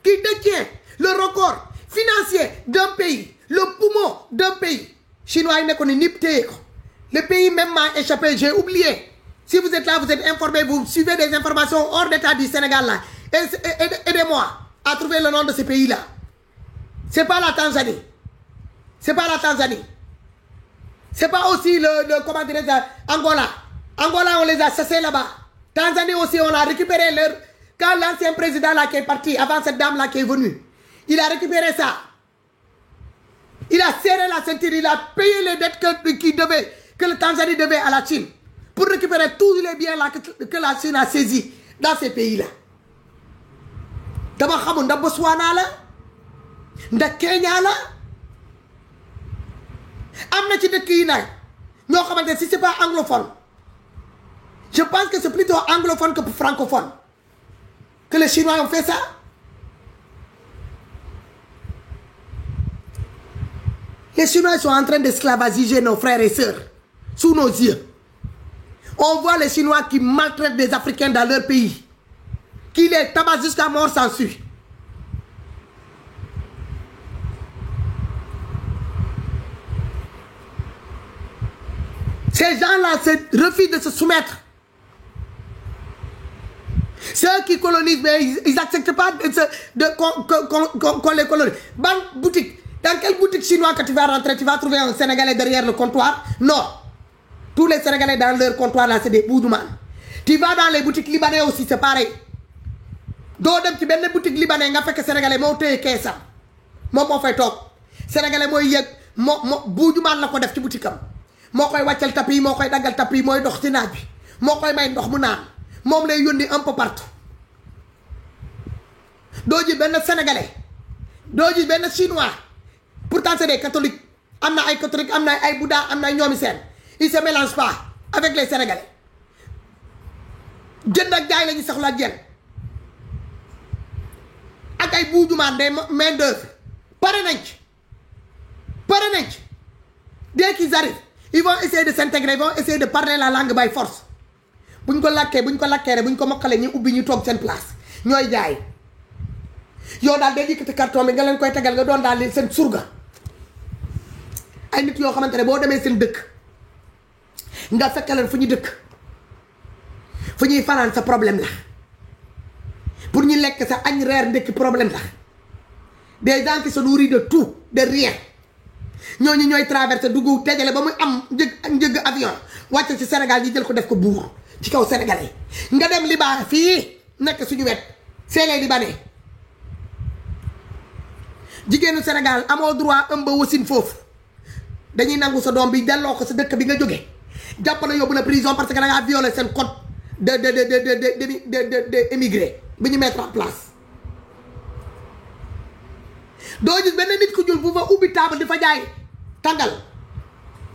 Qui détient le record financier d'un pays. Le poumon d'un pays. Chinois, le pays même m'a échappé, j'ai oublié. Si vous êtes là, vous êtes informés, vous suivez des informations hors d'état du Sénégal là. Aidez-moi à trouver le nom de ce pays-là. C'est pas la Tanzanie. C'est pas la Tanzanie. C'est pas aussi comment dire ça, Angola. Angola, on les a chassés là-bas. Tanzanie aussi, on a récupéré leur... Quand l'ancien président là qui est parti, avant cette dame là qui est venue, il a récupéré ça. Il a serré la ceinture, il a payé les dettes que le Tanzanie devait à la Chine pour récupérer tous les biens là que la Chine a saisis dans ces pays-là. D'abord, il y a Botswana, il y a Kenya, il y a si ce n'est pas anglophone, je pense que c'est plutôt anglophone que francophone que les Chinois ont fait ça. Les Chinois sont en train d'esclavagiser nos frères et sœurs sous nos yeux. On voit les Chinois qui maltraitent des Africains dans leur pays, qui les tabassent jusqu'à mort sans suite. Ces gens-là refusent de se soumettre. Ceux qui colonisent, mais ils n'acceptent pas qu'on les colonise. Ban boutique. Dans quelle boutique chinoise que tu vas rentrer, tu vas trouver un Sénégalais derrière le comptoir? Non. Tous les Sénégalais dans leur comptoir là, c'est des boudouman. Tu vas dans les boutiques libanais aussi, c'est pareil. Doo dem ci benn boutique libanais nga fekk Sénégalais moo téye keesam moom moo fay toog Sénégalais mooy yëg moo buujumaan la ko def ci boutique am moo koy wàccal tapis yi moo koy daggal tapis yi mooy dox ci naaj bi moo koy may ndox mu naan moom lay yónni un peu partout doo ji benn Sénégalais doo ji benn chinois pourtant c'est des catholiques am na ay catholiques am na ay bouddha am na ñoomi seen ils se mélangent pas avec les Sénégalais jënd ak jaay la ñu soxla ak jën ak ay buujumaan des main d'œuvre pare nañ ci dès qu'ils arrivent ils vont essayer de s'intégrer ils vont essayer de parler la langue by force buñ ko lakkee rek buñ ko mokkalee ñu ubbi ñu toog seen place ñooy jaay yow daal day yëkkati carton bi nga leen koy tegal nga doon daal di seen surga ay nit yoo xamante ne boo demee seen dëkk nga fekk leen fu ñu dëkk fu ñuy fanaan sa problème la pour ñu lekk sa añ reer ndekki problème la des gens qui se nourrissent de tout de rien ñooñu ñooy traversé dugg dajale ba muy am njëg avion wàcc ci Sénégal ñi jël ko def ko buur ci kaw sénégalais nga dem Liban fii nekk suñu wet c'est les Libanais jigéenu Sénégal amoo droit ëmb wasin foofu dañuy nangu sa doom bi delloo ko sa dëkk bi nga jóge jàpp na yóbbu la prison parce que da ngaa violé seen code de émigré bi ñu mettre en place doo gis benn nit ku ñuul bu fa ubbi table di fa jaay tàngal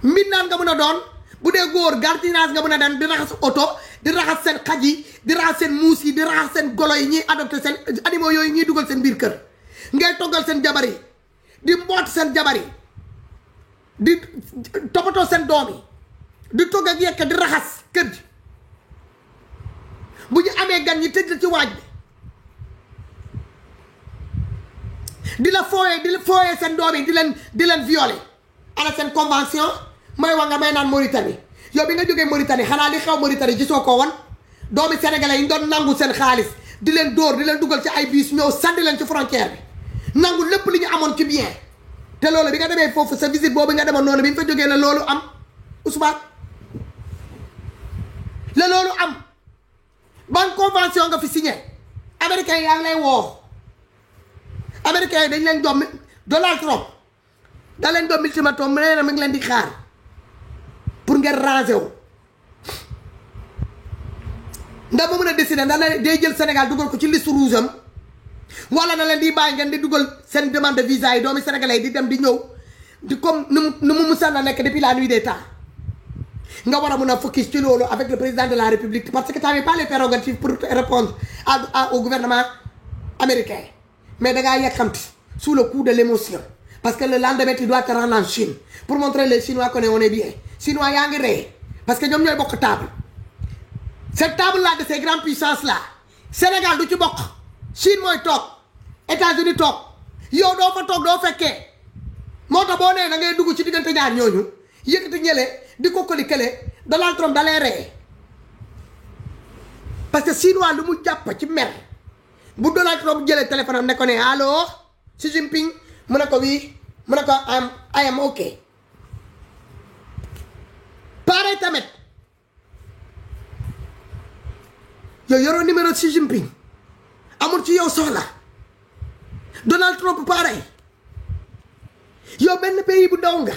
mbir naan nga mën a doon bu dee góor gardiennage nga mën a dem di raxas oto di raxas seen xaj yi di raxas seen muus yi di raxas seen golo yi ñuy adopté seen animaux yooyu ñuy dugal seen biir kër ngay toggal seen jabar yi di mboot seen jabar yi di toppatoo seen doom yi di togg ak yekk di raxas kër gi bu ñu amee gan ñi tëj la ci waaj bi di la fooyee seen doom yi di leen violer ana seen convention mooy wax nga may naan Mauritanie yow bi nga jógee Mauritanie xanaa li xew Mauritanie gisoo ko woon doomi sénégalais yi ñu doon nangu seen xaalis di leen dóor di leen dugal ci ay biis ñëw sànni leen ci frontière bi nangu lépp li ñu amoon ci bien te loolu bi nga demee foofu sa visite boobu nga demoon noonu bi nga fa jógee la loolu am Ousmane la loolu am ban convention nga fi signé américains yi yaa ngi lay woo américains yi dañ leen doom Donald Trump da leen doom ultimatum nee na mi ngi leen di xaar pour ngeen ranger wu ndax ba mën a décider ndax na day jël Sénégal dugal ko ci liste rouge am wala na leen di bàyyi ngeen di dugal seen demande de visa yi doomi sénégalais yi di dem di ñëw di comme nu mu musa na nekk depuis la nuit des temps nga war a mën a focus ci loolu avec le président de la République parce que tu n'avais pas les prérogatives pour répondre au gouvernement américain mais da ngaa yàkkamti sous le coup de l'émotion parce que le lendemain tu dois te rendre en Chine pour montrer les Chinois qu'on est bien Chinois yaa ngi rey parce que ñoom ñooy bokk table cette table là de ces grandes puissances là Sénégal du ci bokk Chine mooy toog États-Unis toog yow doo fa toog doo fekkee moo tax boo nee da ngay dugg ci diggante ñaar ñooñu yëkkati ñële di ko koli kële Donald Trump da lay rey parce que Chinois lu mu jàpp ci mer bu Donald Trump jëlee téléphone am ne ko ne allo Xi Jinping mu ne ko wii mu ne ko I am okay pare tamit yow yoroo numéro Xi Jinping amul ci yow soxla Donald Trump pare yow benn pays bu daw nga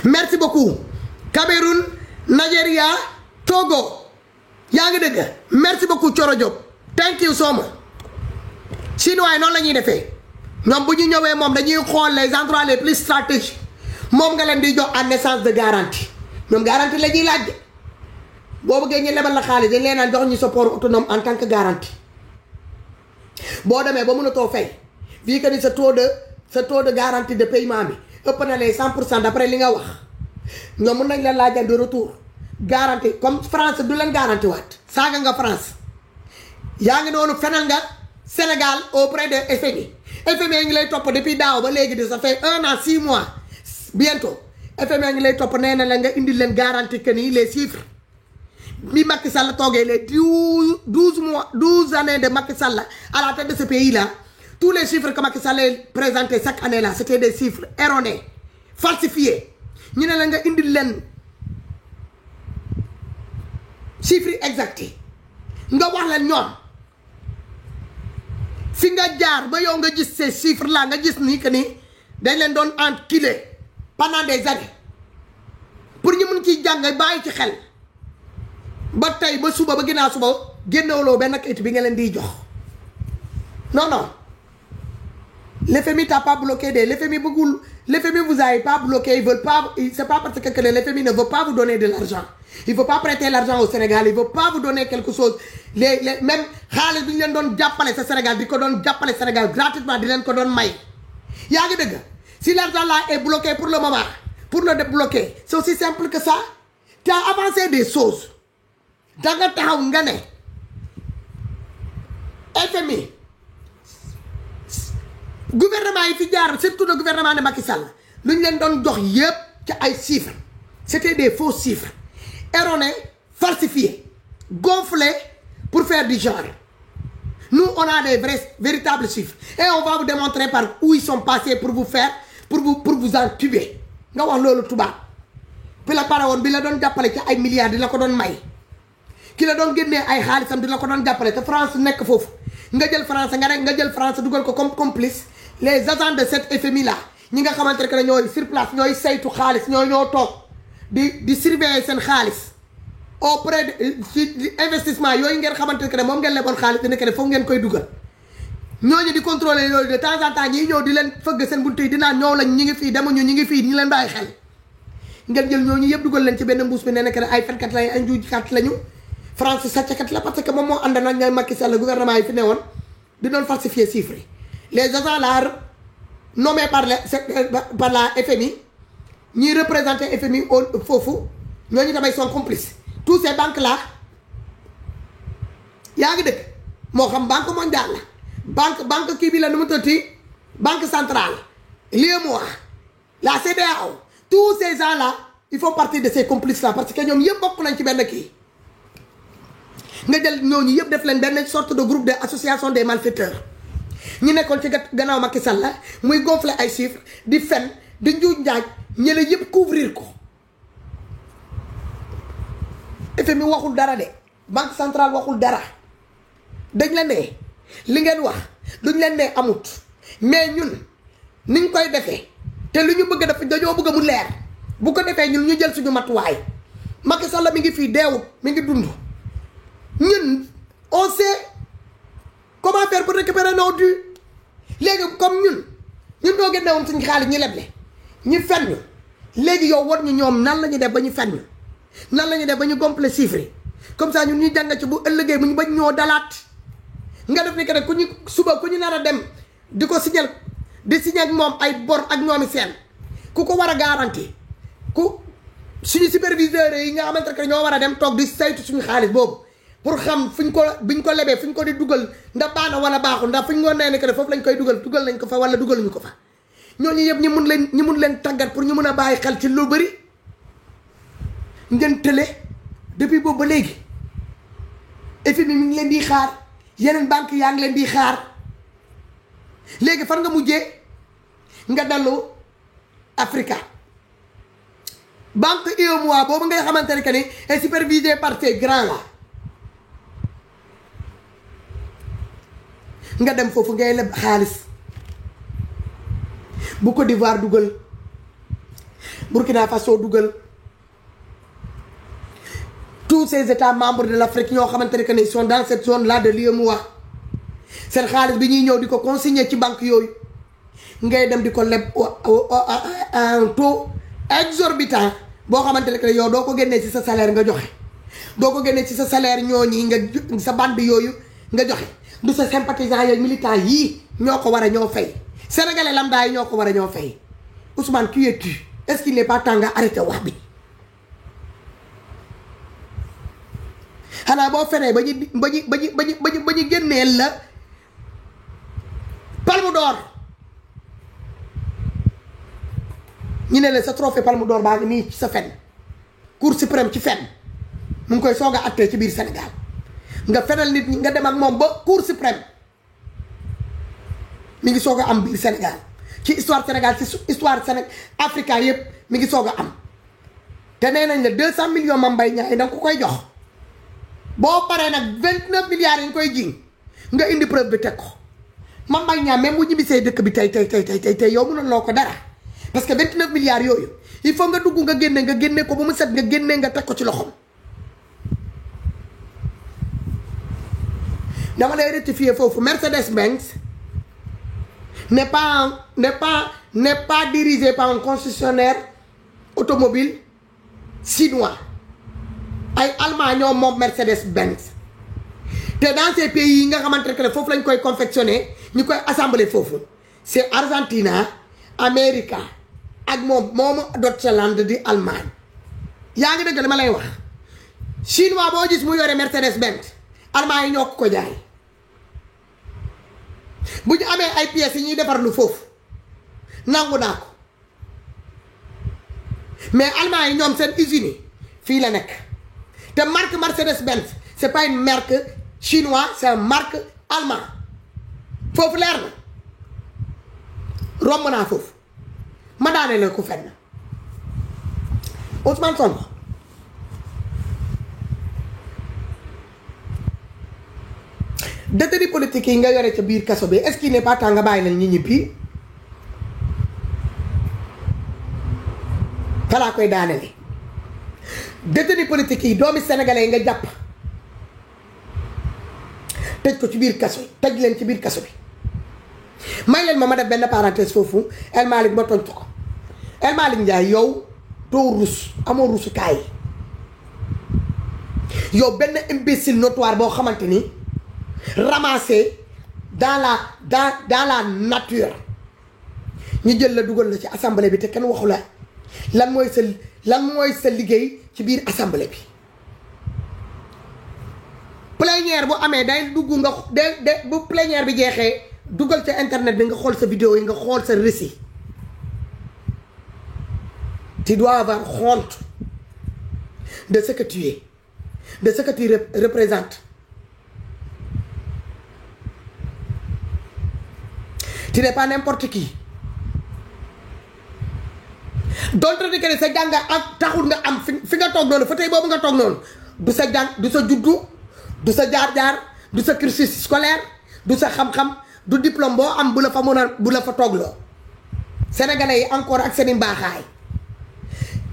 merci beaucoup Cameroun Nigeria Togo yaa ngi dégg merci beaucoup Thioro Diop thank you so much chinois yi noonu la ñuy defee ñoom bu ñu ñëwee moom dañuy xool les endroits les plus stratégiques moom nga leen di jox en essence de garantie ñoom garantie la ñuy laaj de boo bëggee ñu lebal la xaalis dañ leen a jox ñu support autonome en tant que garantie boo demee ba mënatoo fay fii que ni sa taux de garantie de paiement bi ëpp na les 100% d'après li nga wax ñoom mën nañ leen laajal de retour garantie comme France du leen garantie waat saaga nga France yaa ngi noonu fenal nga Sénégal auprès de FMI FMI ngi lay topp depuis daaw ba léegi de ça fait 1 an 6 mois bientôt FMI ngi lay topp nee na la nga indi leen garantie que ni les chiffres bi Macky Sall toogee les 12 années de Macky Sall à la tête de ce pays-là, tous les chiffres que Macky Sall présentait chaque année-là, c'était des chiffres erronés, falsifiés. Nous avons des chiffres exacts. Nous avons des chiffres. Si vous avez ces chiffres-là, vous avez que dañ leen doon enculé pendant des années pour ñu mën ci jàng bàyyi ci xel ba tey ba suba ba ginnaaw suba génnewuloo benn kayit bi nga leen di jox non l'FMI t'a pas bloqué l'FMI bëggul l'FMI vous a pas bloqué ils veulent pas, c'est pas parce que l'FMI ne veut pas vous donner de l'argent, il veut pas prêter l'argent au Sénégal, il veut pas vous donner quelque chose. Même xaalis bi ñu leen doon jàppale sa Sénégal di ko doon jàppale Sénégal gratuitement di leen ko doon may. Si l'argent là est bloqué pour le moment, pour le débloquer, c'est aussi simple que ça. Tu as avancé des choses. Dans le temps où FMI, gouvernement, surtout le gouvernement de Macky Sall, nous avons donné des chiffres. C'était des faux chiffres. Erronés, falsifiés, gonflés pour faire du genre. Nous, on a des véritables chiffres. Et on va vous démontrer par où ils sont passés pour vous faire, pour vous entuber. Nous avons le tuba. Puis la parole, il a donné des milliards, il a donné may. Qu'il a donné des halisam, il a donné des France n'est que faux. Nous avons France, nous avons France, nous avons comme complice. Les agents de cette FMI là, nous avons commencé que nous sommes sur place, nous avons tout khalis, nous avons di surveiller sen khalis. Auprès de investissement yooyu ngeen xamante ne moom ngeen leboon xaalis dina ko def foog ngeen koy dugal ñooñu di contrôler loolu de temps en temps ñi ñëw di leen fëgg seen buntu yi dinaa ñëw lañ ñi ngi fii demuñu ñi ngi fii ñu leen bàyyi xel ngeen jël ñooñu yëpp dugal leen ci benn mbuus bi nee na que ay fenkat la ay njuujkat lañu France sàcckat la parce que moom moo ànd nag ñooy Macky Sall gouvernement yi fi ne woon di doon falsifier chiffres les agents là nommés par la FMI ñi représenté FMI foofu ñooñu tamay sont complices. Tous ces banques-là, il y a des banque mondiale, banque qui la banque centrale, l'UEMOA, la CEDEAO, tous ces gens-là, ils font partie de ces complices-là parce que nous sommes beaucoup dans le pays. Nous avons une sorte de groupe d'association des malfaiteurs. Nous avons gannaaw Macky Sall muy gonfler ay chiffres, di fen, di njuuj njaaj, ñële yëpp couvrir ko. FMI waxul dara de banque centrale waxul dara dañ la ne li ngeen wax duñ leen ne amut mais ñun niñ koy defee te lu ñu bëgg def dañoo bëgg mu leer bu ko defee ñun ñu jël suñu matuwaay Macky Sall mi ngi fii deewut mi ngi dund ñun on sait comment faire pour récupérer nos dus léegi comme ñun doo génne woon suñu xaalis ñu leble ñu fenn léegi yow war ñu ñoom nan la ñu def ba ñu fenn nan lañu def ba ñu complet chiffre comme ça ñun ñu jàng ci bu ëllëgee mu ñu bañ ñoo dalaat nga def ni que ku ñu suba ku ñu nar a dem di ko signal di signal moom ay bor ak ñoomi seen ku ko war a garanti ku suñu superviseurs yi nga xamante ne ñoo war a dem toog di saytu suñu xaalis boobu pour xam fuñ ko biñ ko lebee fuñ ko di dugal ndax baax na wala baaxul ndax fuñ ko nee ne que foofu lañ koy dugal nañ ko fa wala dugaluñu ko fa ñooñu yëpp ñu mun leen tàggat pour ñu mën a bàyyi xel ci lu bëri. ngeen tële depuis boobu ba léegi FMI mi ngi leen di xaar yeneen banque yaa ngi leen di xaar léegi fan nga mujjee nga dallu Africa banque UEMOA boobu ngay xamante ne que ni est supervisé par ces grands là nga dem foofu ngay leb xaalis bu Côte d'Ivoire dugal Burkina Faso dugal tous ces états membres de l'Afrique ñoo xamante ne que ils sont dans cette zone là de l'UEMOA seen xaalis bi ñuy ñëw di ko consigner ci banque yooyu ngay dem di ko leb un taux exorbitant boo xamante ne que yow doo ko génnee ci sa salaire nga joxe doo ko génnee ci sa salaire ñooñi nga sa bande yooyu nga joxe du sa sympathisant yooyu militant yii ñoo ko war a ñoo fay sénégalais lambda yi ñoo ko war a ñoo fay Ousmane qui es-tu est-ce qu'il n'est pas temps nga arrêté wax bi xanaa boo fenee ba ñu génneel la palme d'or ñu ne la sa trophée palme d'or baa ngi nii ci sa fen Cour suprême ci fen mu ngi koy soog a attee ci biir Sénégal nga fenal nit ñi nga dem ak moom ba Cour suprême mi ngi soog a am biir Sénégal ci histoire Sénégal ci histoire Sénégal africain yëpp mi ngi soog a am te nee nañ la 200 millions Mame Mbaye Niang da nga ko koy jox boo paree nag 29 milliards yi nga koy jiñ nga indi preuve bi teg ko Mame Mbaye Niang même bu ñibbisee dëkk bi tey yow mënoon loo ko dara parce que 29 milliards yooyu il faut nga dugg nga génne ko ba mu set nga génne nga teg ko ci loxoom. dama lay rectifier foofu Mercedes-Benz n'est pas dirigé par un concessionnaire automobile chinois ay allemand ñoo moom Mercedes-Benz te dans ces pays yi nga xamante ne foofu lañ koy confectionner ñu koy assembler foofu c'est Argentina America ak moomu Deutschland di Allemagne yaa ngi dëgg li ma lay wax chinois boo gis mu yore Mercedes-Benz allemand yi ñoo ko jaay bu ñu amee ay pièces yi ñuy defar lu foofu nangu naa ko mais allemand yi ñoom seen usine yi fii la nekk te marque Mercedes-Benz c'est pas une marque chinois c'est une marque allemand foofu leer na romb naa foofu ma daane la ko fenn Ousmane Sonko détenu politique yi nga yore ca biir kaso bi est-ce qu'il n'est pas temps nga bàyyi leen ñi ñibbi falaa koy daanele détenu politique yi doomi sénégalais yi nga jàpp tëj ko ci biir kaso yi tëj leen ci biir kaso bi may leen ma def benn parenthèse foofu El Malick ma tontu ko El Malick Ndiaye yow doo rus amoo rusukaay yow benn imbécile notoire boo xamante ni ramassé dans la nature ñu jël la dugal la ci assemblée bi te kenn waxu la lan mooy sa liggéey ci biir assemblée bi plénière bu amee day dugg nga bu plénière bi jeexee dugal ca internet bi nga xool sa vidéo yi nga xool sa récit tu dois avoir honte de ce que tu es de ce que tu représentes. Tu n'es pas n'importe qui donte di que ne sa jàng ak taxul nga am fi nga toog noonu fa tey boobu nga toog noonu du sa jàng du sa juddu du sa jaar-jaar du sa cursus scolaire du sa xam-xam du diplôme boo am bu la fa toogloo sénégalais yi encore ak seeni mbaaxaay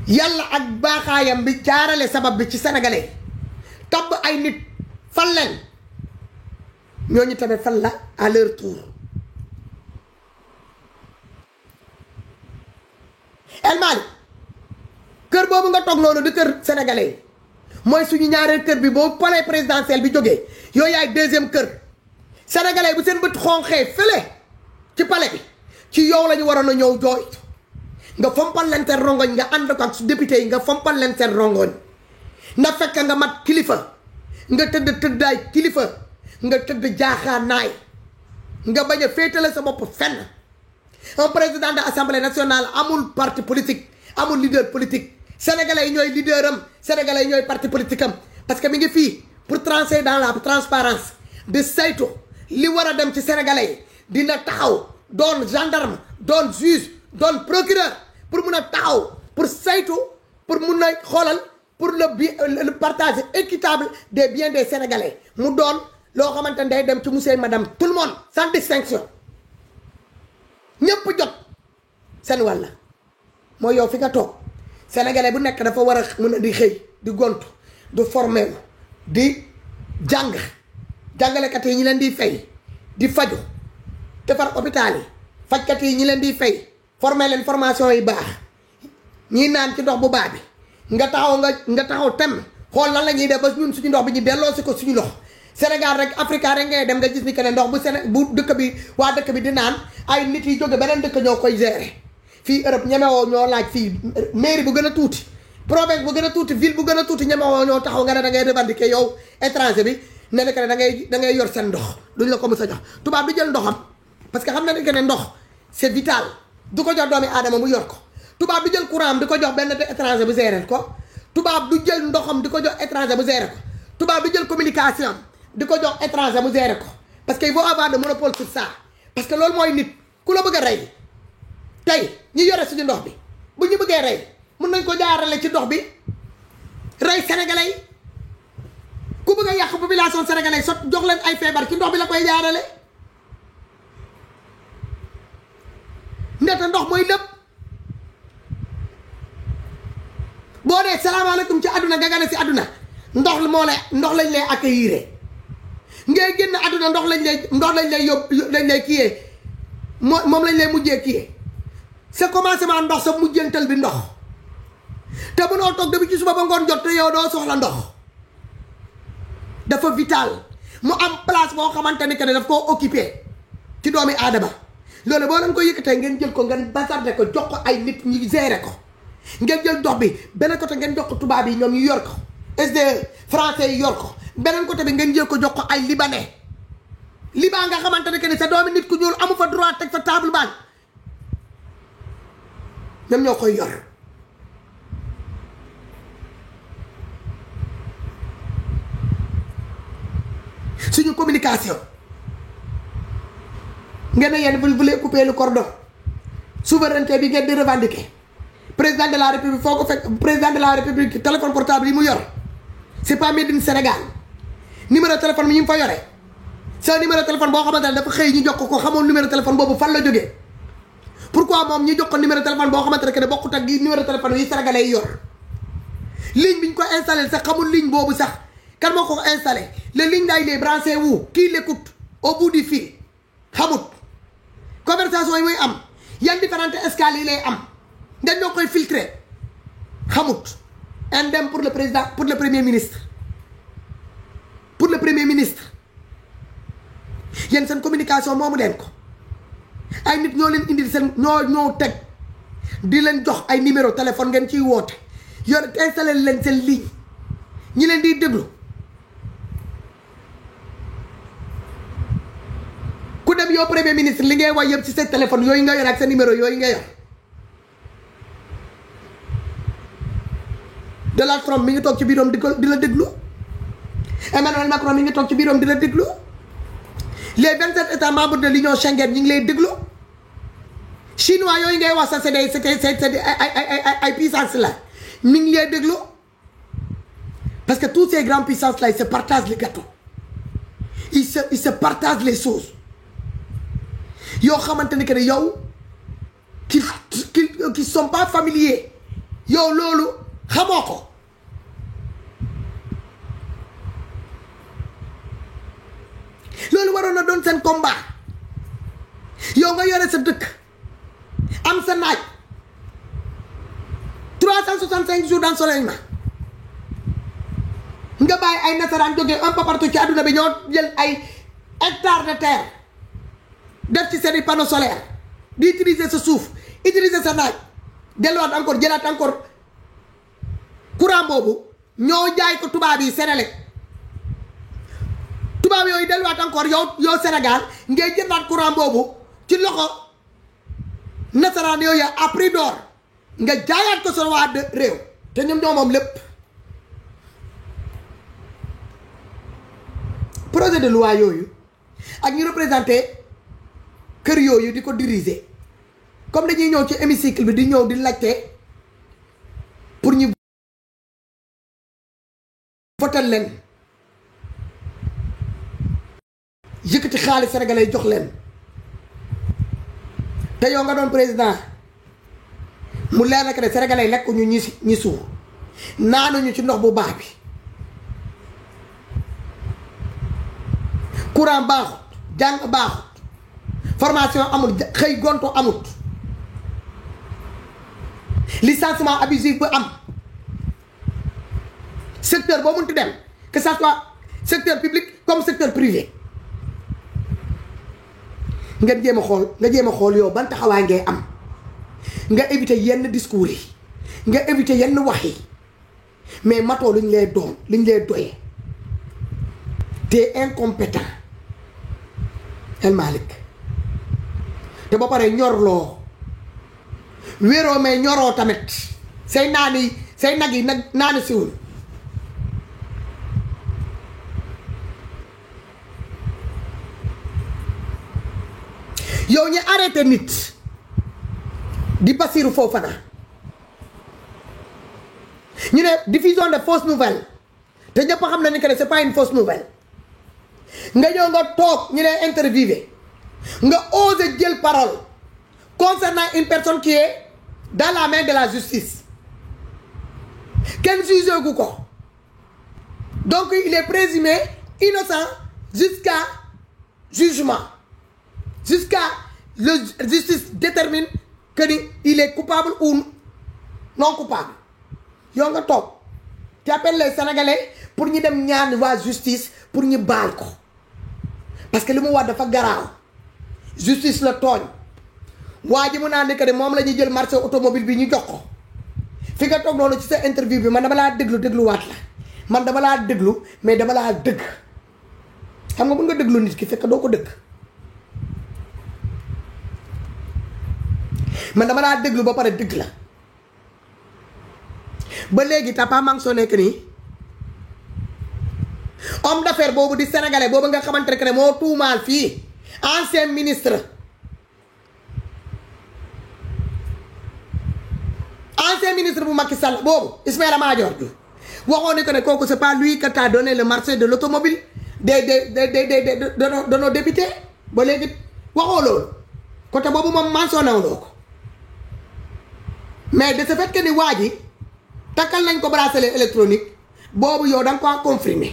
yàlla ak baaxaayam bi jaarale sabab bi ci sénégalais tabb ay nit fal leen ñooñu tamit fan la à leur tour. El Malick kër boobu nga toog noonu di kër sénégalais yi mooy suñu ñaareel kër bi boobu palais présidentiel bi jógee yooyu yaay deuxième kër sénégalais bu seen bët xonqee fële ci palais bi ci yow la ñu waroon a ñëw jooy nga fompal leen seen rongoñ nga ànd ko ak su député yi nga fompal leen seen rongoñ na fekk nga mat kilifa nga tëddaay kilifa nga tëdd jaaxaanaay nga bañ a féetale sa bopp fenn. Un président de l'Assemblée nationale amul parti politique amul leader politique sénégalais yi ñooy leader am sénégalais yi ñooy parti politique am parce que mi ngi fii pour trancher dans la transparence de saytu li war a dem ci sénégalais yi dina taxaw doon gendarme doon juge doon procureur pour mun a taxaw pour saytu pour mun a xoolal pour le partage équitable des biens des sénégalais mu doon loo xamante ne day dem ci monsieur madame tout le monde sans distinction. ñëpp jot seen wàll mooy yow fi nga toog sénégalais bu nekk dafa war a mën a di xëy di gontu di formé di jàngalekat yi ñi leen di fay di faju defar hôpital yi fajkat yi ñi leen di fay formé leen formation yi baax ñi naan ci ndox bu baax bi nga taxaw tem xool lan la ñuy def ba ñun suñu ndox bi ñu delloo si ko suñu ndox Sénégal rek Afrique rek ngay dem nga gis ni que ne ndox bu dëkk bi waa dëkk bi di naan ay nit yi jóge beneen dëkk ñoo koy gérer fii Europe ñemewoo ñoo laaj fii mairie bu gën a tuuti province bu gën a tuuti ville bu gën a tuuti ñemewoo ñoo taxaw nga ne da ngay revendiquer yow étranger bi ne ne que ne da ngay yor seen ndox duñ la ko mës a jox tubaab bi jël ndoxam parce que xam na ne que ne ndox c'est vital du ko jox doomi aadama mu yor ko tubaab bi jël courant am di ko jox benn étranger bu gérer ko tubaab du jël ndoxam di ko jox étranger mu gérer ko tubaab du jël communication am di ko jox étranger mu gérer ko parce que il faut avoir le monopole sur ça parce que loolu mooy nit ku la bëgg a rey tey ñi yore suñu ndox bi bu ñu bëggee rey mun nañ ko jaarale ci ndox bi rey sénégalais yi ku bëgg a yàq population sénégalais sot jox leen ay feebar ci ndox bi la koy jaarale ndete ndox mooy lépp boo dee salaamaaleykum ci àdduna nga gane si àdduna ndox moo lay ndox lañ lay accueillir ngay génn àdduna ndox lañ lay yóbbu lañ lay kiyee moom lañ lay mujjee kiyee sa commencement ndox sa mujjantal bi ndox te mënoo toog depuis ci suba ba ngoon jot te yow doo soxla ndox dafa vital mu am place boo xamante ni que ne daf koo occupé ci doomi aadama loolu boo leen ko yëkkatee ngeen jël ko ngeen bazarde ko jox ko ay nit ñi gérer ko ngeen jël ndox bi beneen côté ngeen jox ko tubaab yi ñoom ñu yor ko SDE français yi yor ko beneen côté bi ngeen jël ko jox ko ay libanais liban nga xamante ne que ni sa doomi nit ku ñuul amu fa droit teg fa table baan ñoom ñoo koy yor suñu communication ngeen ne yéen vous voulez couper le cordon souveraineté bi ngeen di revendiquer président de la république foo ko fekk président de la république téléphone portable yi mu yor c'est pas made in Sénégal numéro téléphone bi ñu fa yore sa numéro téléphone boo xamante ne dafa xëy ñu jox ko xamoon numéro téléphone boobu fan la jógee pourquoi moom ñu jox ko numéro téléphone boo xamante ne que ne bokkut ak numéro téléphone yi sénégalais yi yor ligne bi ñu ko installé sax xamul ligne boobu sax kan moo ko installé le ligne daay les branché wu kii l'écoute au bout du fil xamut conversation yi muy am yan différentes escales yi lay am ngeen ñoo koy filtré xamut indem pour le président pour le premier ministre yéen seen communication moomu leen ko ay nit ñoo leen indil seen ñoo teg di leen jox ay numéro téléphone ngeen ciy woote yor installé leen seen ligne ñi leen di déglu ku dem yow premier ministre li ngay wax yëpp ci seen téléphone yooyu nga yor ak sa numéro yooyu nga yor Donald Trump mi ngi toog ci biiroom di la déglu Emmanuel Macron mi ngi toog ci biiroom di la déglu les 27 états membres de l'Union Schengen ñi ngi lay déglu chinois yooyu ngay wax sax c'est des ay puissance la mi ngi lay déglu parce que toutes ces grandes puissances là ils se partagent les gâteaux ils se partagent les choses yoo xamante ni que ne yow qui sont pas familiers yow loolu xamoo ko loolu waroon na doon seen combat yow nga yore sa dëkk am sa naaj 365 jours d'ensoleillement nga bàyyi ay nasaraan jógee un peu partout ci àdduna bi ñoo jël ay hectares de terre def ci seen i panneaux solaires di utiliser sa suuf utiliser sa naaj delluwaat encore jëlaat encore courant boobu ñoo jaay ko tubaab yi Sénélec tubaab yooyu delluwaat encore yow Sénégal ngay jëndaat courant boobu ci loxo nasaraan yooyu à prix d'or nga jaayaat ko sa waa réew te ñoom ñoo moom lépp. projet de loi yooyu ak ñu représenté kër yooyu di ko diriger comme dañuy ñëw ci hémicycle bi di ñëw di laajte pour ñu votel leen yëkkati xaalis sénégalais jox leen te yow nga doon président mu leer nag ne sénégalais lekk ñu ñi suuf naanuñu ci ndox bu baax bi courant baaxut jàng baaxut formation amul xëy gonto amut licenciement abusif bu am secteur boo mënti dem que ça soit secteur public comme secteur privé nga jéem a xool yow ban taxawaay ngay am nga éviter yenn discours yi nga éviter yenn wax yi mais matoo lu ñu lay doon lu ñu lay doyee t'es incompétent El Malick te ba pare ñorloo wéeroo mais ñoroo tamit say say nag yi nag naanu siwul yow ñu arrêté nit di Bassirou Fofana ñu ne diffusion de fausses nouvelles te ñëpp xam na ni que c'est pas une fausse nouvelle nga ñëw nga toog ñu ne interviewé nga osé jël parole concernant une personne qui est dans la main de la justice kenn jugé gu ko donc il est présumé innocent jusqu'à jugement jusqu'à la justice détermine que ni il est coupable ou non coupable yow nga toog tu appelles les Sénégalais pour ñu dem ñaan waa justice pour ñu baal ko parce que li mu wax dafa garaaw justice la tooñ waa ji mu naan ni que moom la ñuy jël marché automobile bi ñu jox ko fi nga toog noonu ci sa interview bi man dama laa dégluwaat la man dama laa déglu mais dama laa dëgg xam nga mën nga déglu nit ki fekk doo ko dëgg man dama laa déglu ba pare dëgg la ba léegi t'as pas mentionné que ni homme d'affaires boobu di sénégalais boobu nga xamante ne moo tuumaal fii ancien ministre bu Macky Sall boobu Ismaïla Madior Diouf waxoon ni que ne kooku c'est pas lui qui t'a donné le marché de l'automobile de nos députés ba léegi waxoo loolu côté boobu moom mentionné wuloo ko mais de ce fait que ni waa ji takkal nañ ko bracelet électronique boobu yow da nga ko confirmer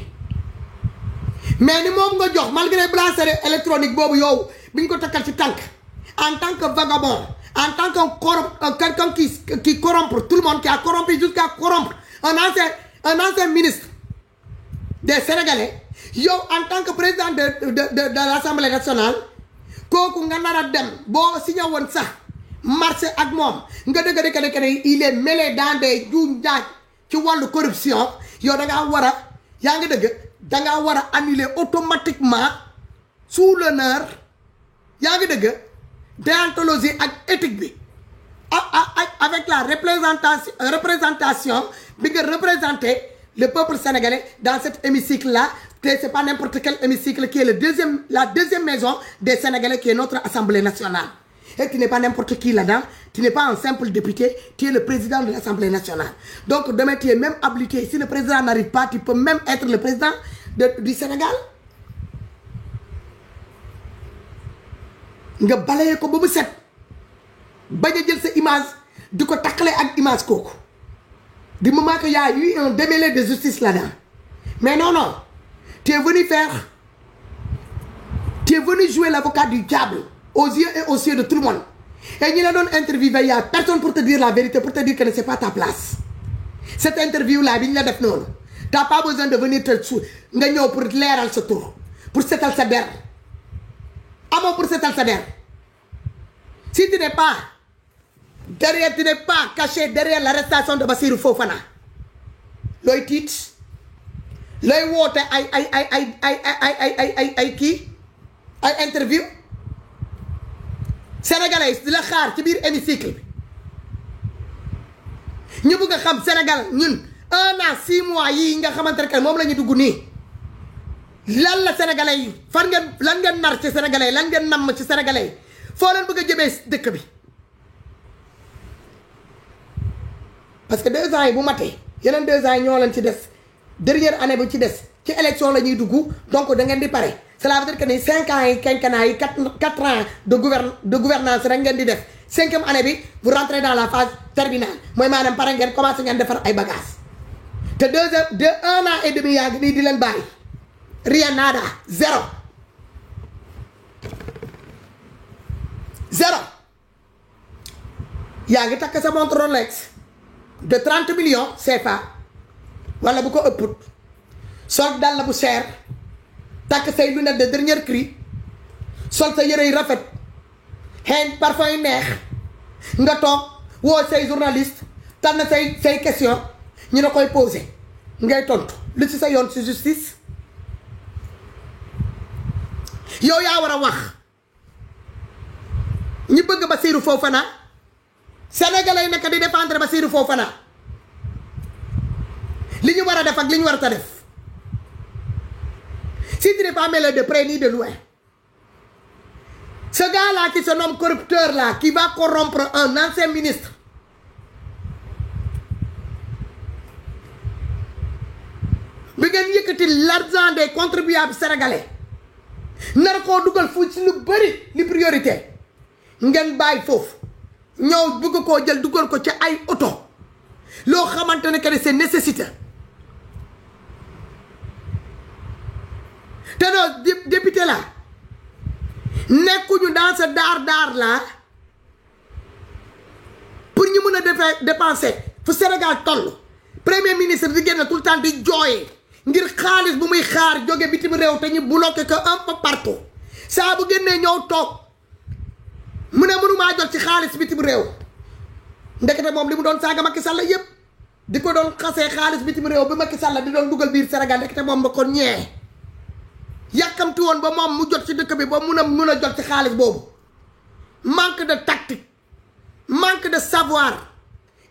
mais ni moom nga jox malgré bracelet électronique boobu yow bi ñu ko takkal ci tànk en tant que vagabond en tant que quelqu'un qui corrompt tout le monde qui a corrompu jusqu'à corrompre un ancien ministre des Sénégalais yow en tant que président de l'Assemblée nationale kooku nga nar a dem boo signé woon sax marché ak moom nga dëgg ne il est mêlé dans des juum njaaj ci wàllu corruption yow da ngaa war a yaa ngi dëgg da ngaa war a annuler automatiquement sous l'honneur yaa ngi dëgg déontologie ak éthique bi avec la représentation bi nga représenter le peuple sénégalais dans cet hémicycle là c'est pas n'importe quel hémicycle qui est la deuxième maison des Sénégalais qui est notre Assemblée nationale. Et tu n'es pas n'importe qui là-dedans, tu n'es pas un simple député, tu es le président de l'Assemblée nationale. Donc demain tu es même habilité, si le président n'arrive pas, tu peux même être le président du Sénégal. Nga balayé ko ba mu set bañ a jël sa image di ko takkale ak image kooku du moment que y a eu un démêlé de justice là-dedans. Mais non, tu es venu jouer l'avocat du diable aux yeux et aux yeux de tout le monde. Et nous l'avons interviewé, il n'y a personne pour te dire la vérité, pour te dire que ce n'est pas ta place. Cette interview-là, tu n'as pas besoin de venir te sous, pour l'air à ce tour, pour s'étaler sa der. Avant pour s'étaler sa der. Si tu n'es pas derrière, tu n'es pas caché derrière l'arrestation de Bassirou Fofana, l'oï titre. looy woote ay interview sénégalais di la xaar ci biir hémicycle bi ñu bëgg a xam Sénégal ñun 1 an 6 mois yi nga xamante ne moom la ñu dugg nii lan la sénégalais yi lan ngeen nar ci sénégalais yi lan ngeen namm ci sénégalais yi foo leen bëgg a jëmee dëkk bi parce que 2 ans yi bu matee yeneen 2 ans yi ñoo leen ci des dernière année bu ci des ci élection la ñuy dugg donc da ngeen di pare cela veut dire que ni 5 ans yi quinquennat yi 4 ans de gouvernance rek ngeen di def 5e année bi vous rentrez dans la phase terminale mooy maanaam pare ngeen commencé ngeen defar ay bagages te 1 an et demi yaa ngi nii di leen bàyyi rien nada zéro yaa ngi takk sa montre Rolex de 30 millions CFA wala bu ko ëpput sol dal la bu cher takk say lunettes de dernier cri sol sa yëre yu rafet xeeñ parfum yu neex nga toog woo say journaliste tànn say question ñu ne koy posé ngay tontu lu ci sa yoon ci justice yow yaa war a wax ñi bëgg Bassirou Fofana sénégalais yi nekk di défendre Bassirou Fofana li ñu war a def ak li ñu war a def si tu n'es pas mêlé de près ni de loin. Ce gars-là qui se nomme corrupteur là, qui va corrompre un ancien ministre. Bi ngeen yëkkati l'argent des contribuables sénégalais nar koo dugal fu ci lu bëri li priorité ngeen bàyyi foofu ñëw bëgg koo jël dugal ko ci ay oto loo xamante ne que c'est nécessité te non député là nekkuñu dans ce daar là pour ñu mën a defee dépenser fu Sénégal toll premier ministre di génn tout le temps di jooyee ngir xaalis bu muy xaar jóge bitim réew te ñu bloqué ko un peu partout saa bu génnee ñëw toog mu ne mënumaa jot ci xaalis bitim réew ndekete moom li mu doon saaga Macky Sall yëpp di ko doon xasee xaalis bitim réew bi Macky Sall di doon dugal biir Sénégal ndekete moom ba ko ñee yàkkamti woon ba moom mu jot ci dëkk bi ba mun a jot ci xaalis boobu manque de tactique manque de savoir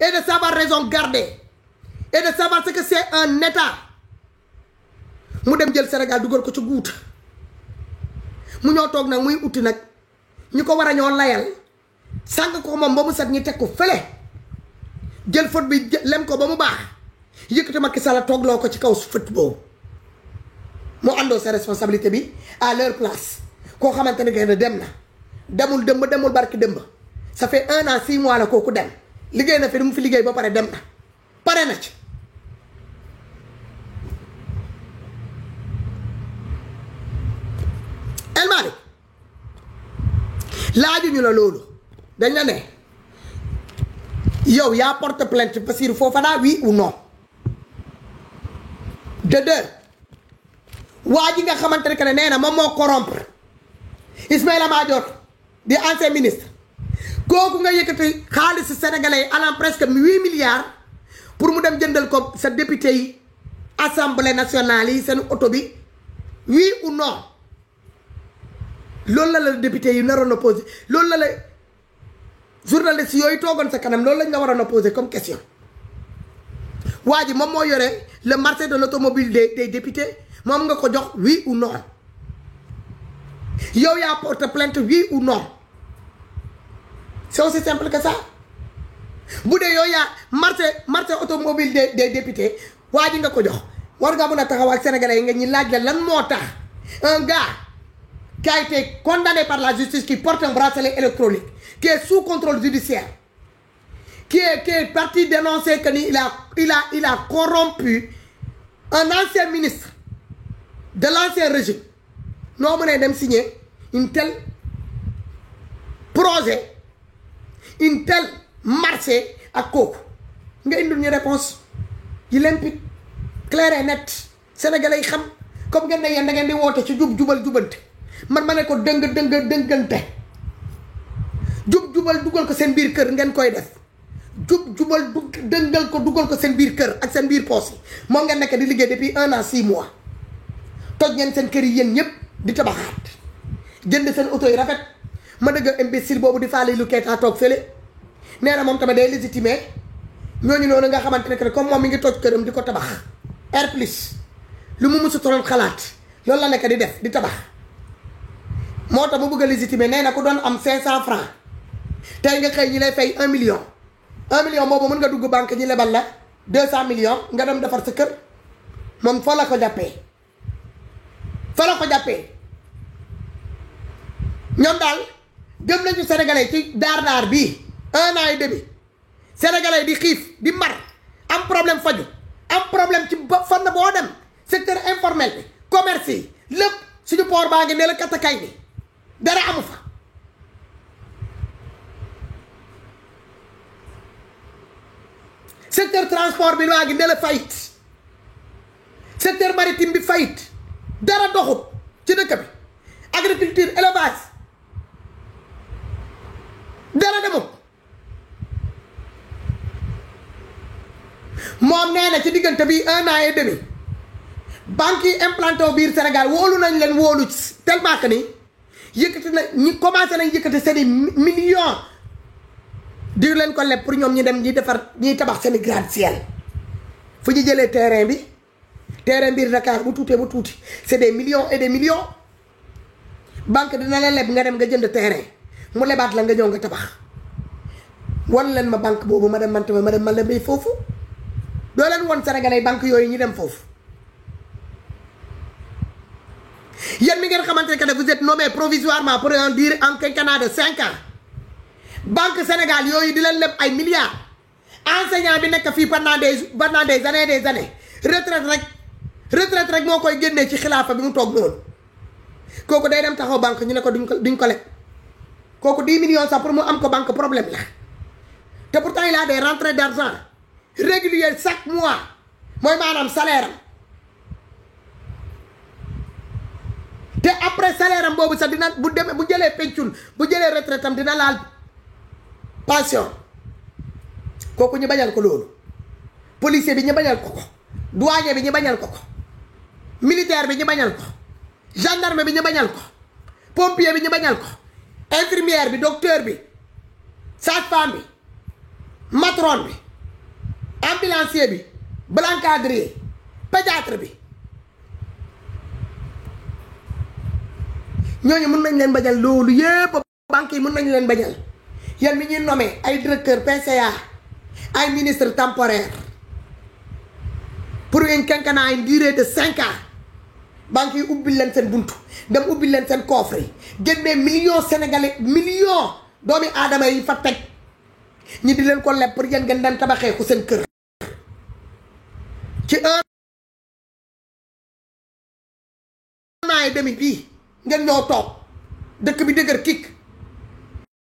et de savoir raison garder et de savoir ce que c'est un état mu dem jël Sénégal dugal ko ci guuta mu ñoo toog nag muy uti nag ñu ko war a ñoo layal sànq ko moom ba mu set ñi teg ko fële jël fët bi lem ko ba mu baax yëkkati Macky Sall toogloo ko ci kaw fët boobu moo àndoo sa responsabilité bi à leur place koo xamante ne que dem na demul dëmb demul barki dëmb ça fait 1 an 6 mois la kooku dem liggéey na fi li mu fi liggéey ba pare dem na pare na ci El Malick laajuñu la loolu dañ la ne yow yaa porte plainte Bassirou Fofana oui ou non de deux waa ji nga xamante ne que ne nee na moom moo corrompre Ismaïla Madior di ancien ministre kooku nga yëkkati xaalis sénégalais yi allant presque 8 milliards pour mu dem jëndal ko sa député yi assemblée nationale yi seen oto bi oui ou non loolu la député yi naroon a posé loolu la journaliste yooyu toogoon sa kanam loolu lañ la waroon a posé comme question waa ji moom moo yore le marché de l'automobile des députés moom nga ko jox oui ou non yow yaa porte plainte oui ou non c'est aussi simple que ça bu dee yow yaa marché automobile des députés waa ji nga ko jox war nga mën a taxaw ak sénégalais yi nga ñi laaj la lan moo tax un gars qui a été condamné par la justice, qui porte un bracelet électronique, qui est sous contrôle judiciaire, qui est parti dénoncer qu'il a corrompu un ancien ministre de l'ancien régime. Nous avons signé une telle projet, une telle marché à Coco. Nous avons une réponse. Il est limpide, clair et net. Sénégalais, comme vous avez dit, vous avez dit, man ma ne ko dëngante jubal dugal ko seen biir kër ngeen koy def jubal dëngal ko dugal ko seen biir kër ak seen biir poos yi moo ngeen nekk di liggéey depuis 1 an 6 mois toj ngeen seen kër yi yéen ñëpp di tabaxaat jënd seen oto yi rafet ma dëgg imbécile boobu di faale lu keetaa toog fële nee na moom tamit day légitimé ñooñu noonu nga xamante ne que comme moom mi ngi toj këram di ko tabax air plus lu mu musu toroon xalaat loolu la nekk di def di tabax moo tax mu bëgg a légitimer nee na ku doon am 500 francs tey nga xëy ñi lay fay 1 million 1 million boobu mën nga dugg banque ñi lebal la 200 millions nga dem defar sa kër moom fa la ko jàppee ñoom daal gëm nañu sénégalais ci daar bii 1 an et demi sénégalais di xiif di mar am problème faju am problème ci fan boo dem secteur informel bi commerce yi lépp suñu port baa ngi ne la katakay bi dara amu fa secteur transport bi waa ngi ne la fayit secteur maritime bi fayit dara doxut ci dëkk bi agriculture élevage dara demut moom nee na ci diggante bi 1 an et demi banque yi implanté wu biir Sénégal wóolu nañ leen wóolu tellement que ni yëkkati na ñi commencé nañ yëkkati seen i millions di leen ko leb pour ñoom ñi dem ñi defar ñiy tabax seen i gratte-ciel fu ñu jëlee terrain biir Dakar bu tuutee bu tuuti c'est des millions et des millions banque dina la leb nga dem nga jënd terrain mu lebaat la nga ñëw nga tabax wan leen ma banque boobu ma dem ma lebee foofu doo leen won sénégalais banque yooyu ñu dem foofu yéen mi ngeen xamante que vous êtes nommé provisoirement pour un durée en quinquennat de 5 ans banque Sénégal yooyu di leen leb ay milliards enseignant bi nekk fii pendant des années retraite rek moo koy génnee ci xilaafa bi mu toog noonu kooku day dem taxaw banque ñu ne ko duñ ko leb kooku 10 millions sax pour mu am ko banque problème la te pourtant il a des rentrées d'argent régulières chaque mois mooy maanaam salaire am te après salaire am boobu sax dina bu demee bu jëlee pencul bu jëlee retraite am dina laal pension kooku ñu bañal ko loolu policier bi ñu bañal ko douanier bi ñu bañal ko militaire bi ñu bañal ko gendarme bi ñu bañal ko pompier bi ñu bañal ko infirmière bi docteur bi sage-femme bi matron bi ambulancier bi blancadrier pédiatre bi ñooñu mën nañ leen bañal loolu yépp banque yi mën nañ leen bañal yéen mi ñuy nommé ay directeur PCA ay ministre temporaire pour un quinquennat une durée de 5 ans banque yi ubbil leen seen buntu dem ubbil leen seen coffre yi génnee millions sénégalais millions doomi aadama yi fa teg ñi di leen ko leb pour yéen ngeen dem tabaxee ku seen kër ci 1 an et demi bii ngeen ñoo toog dëkk bi dëgër kik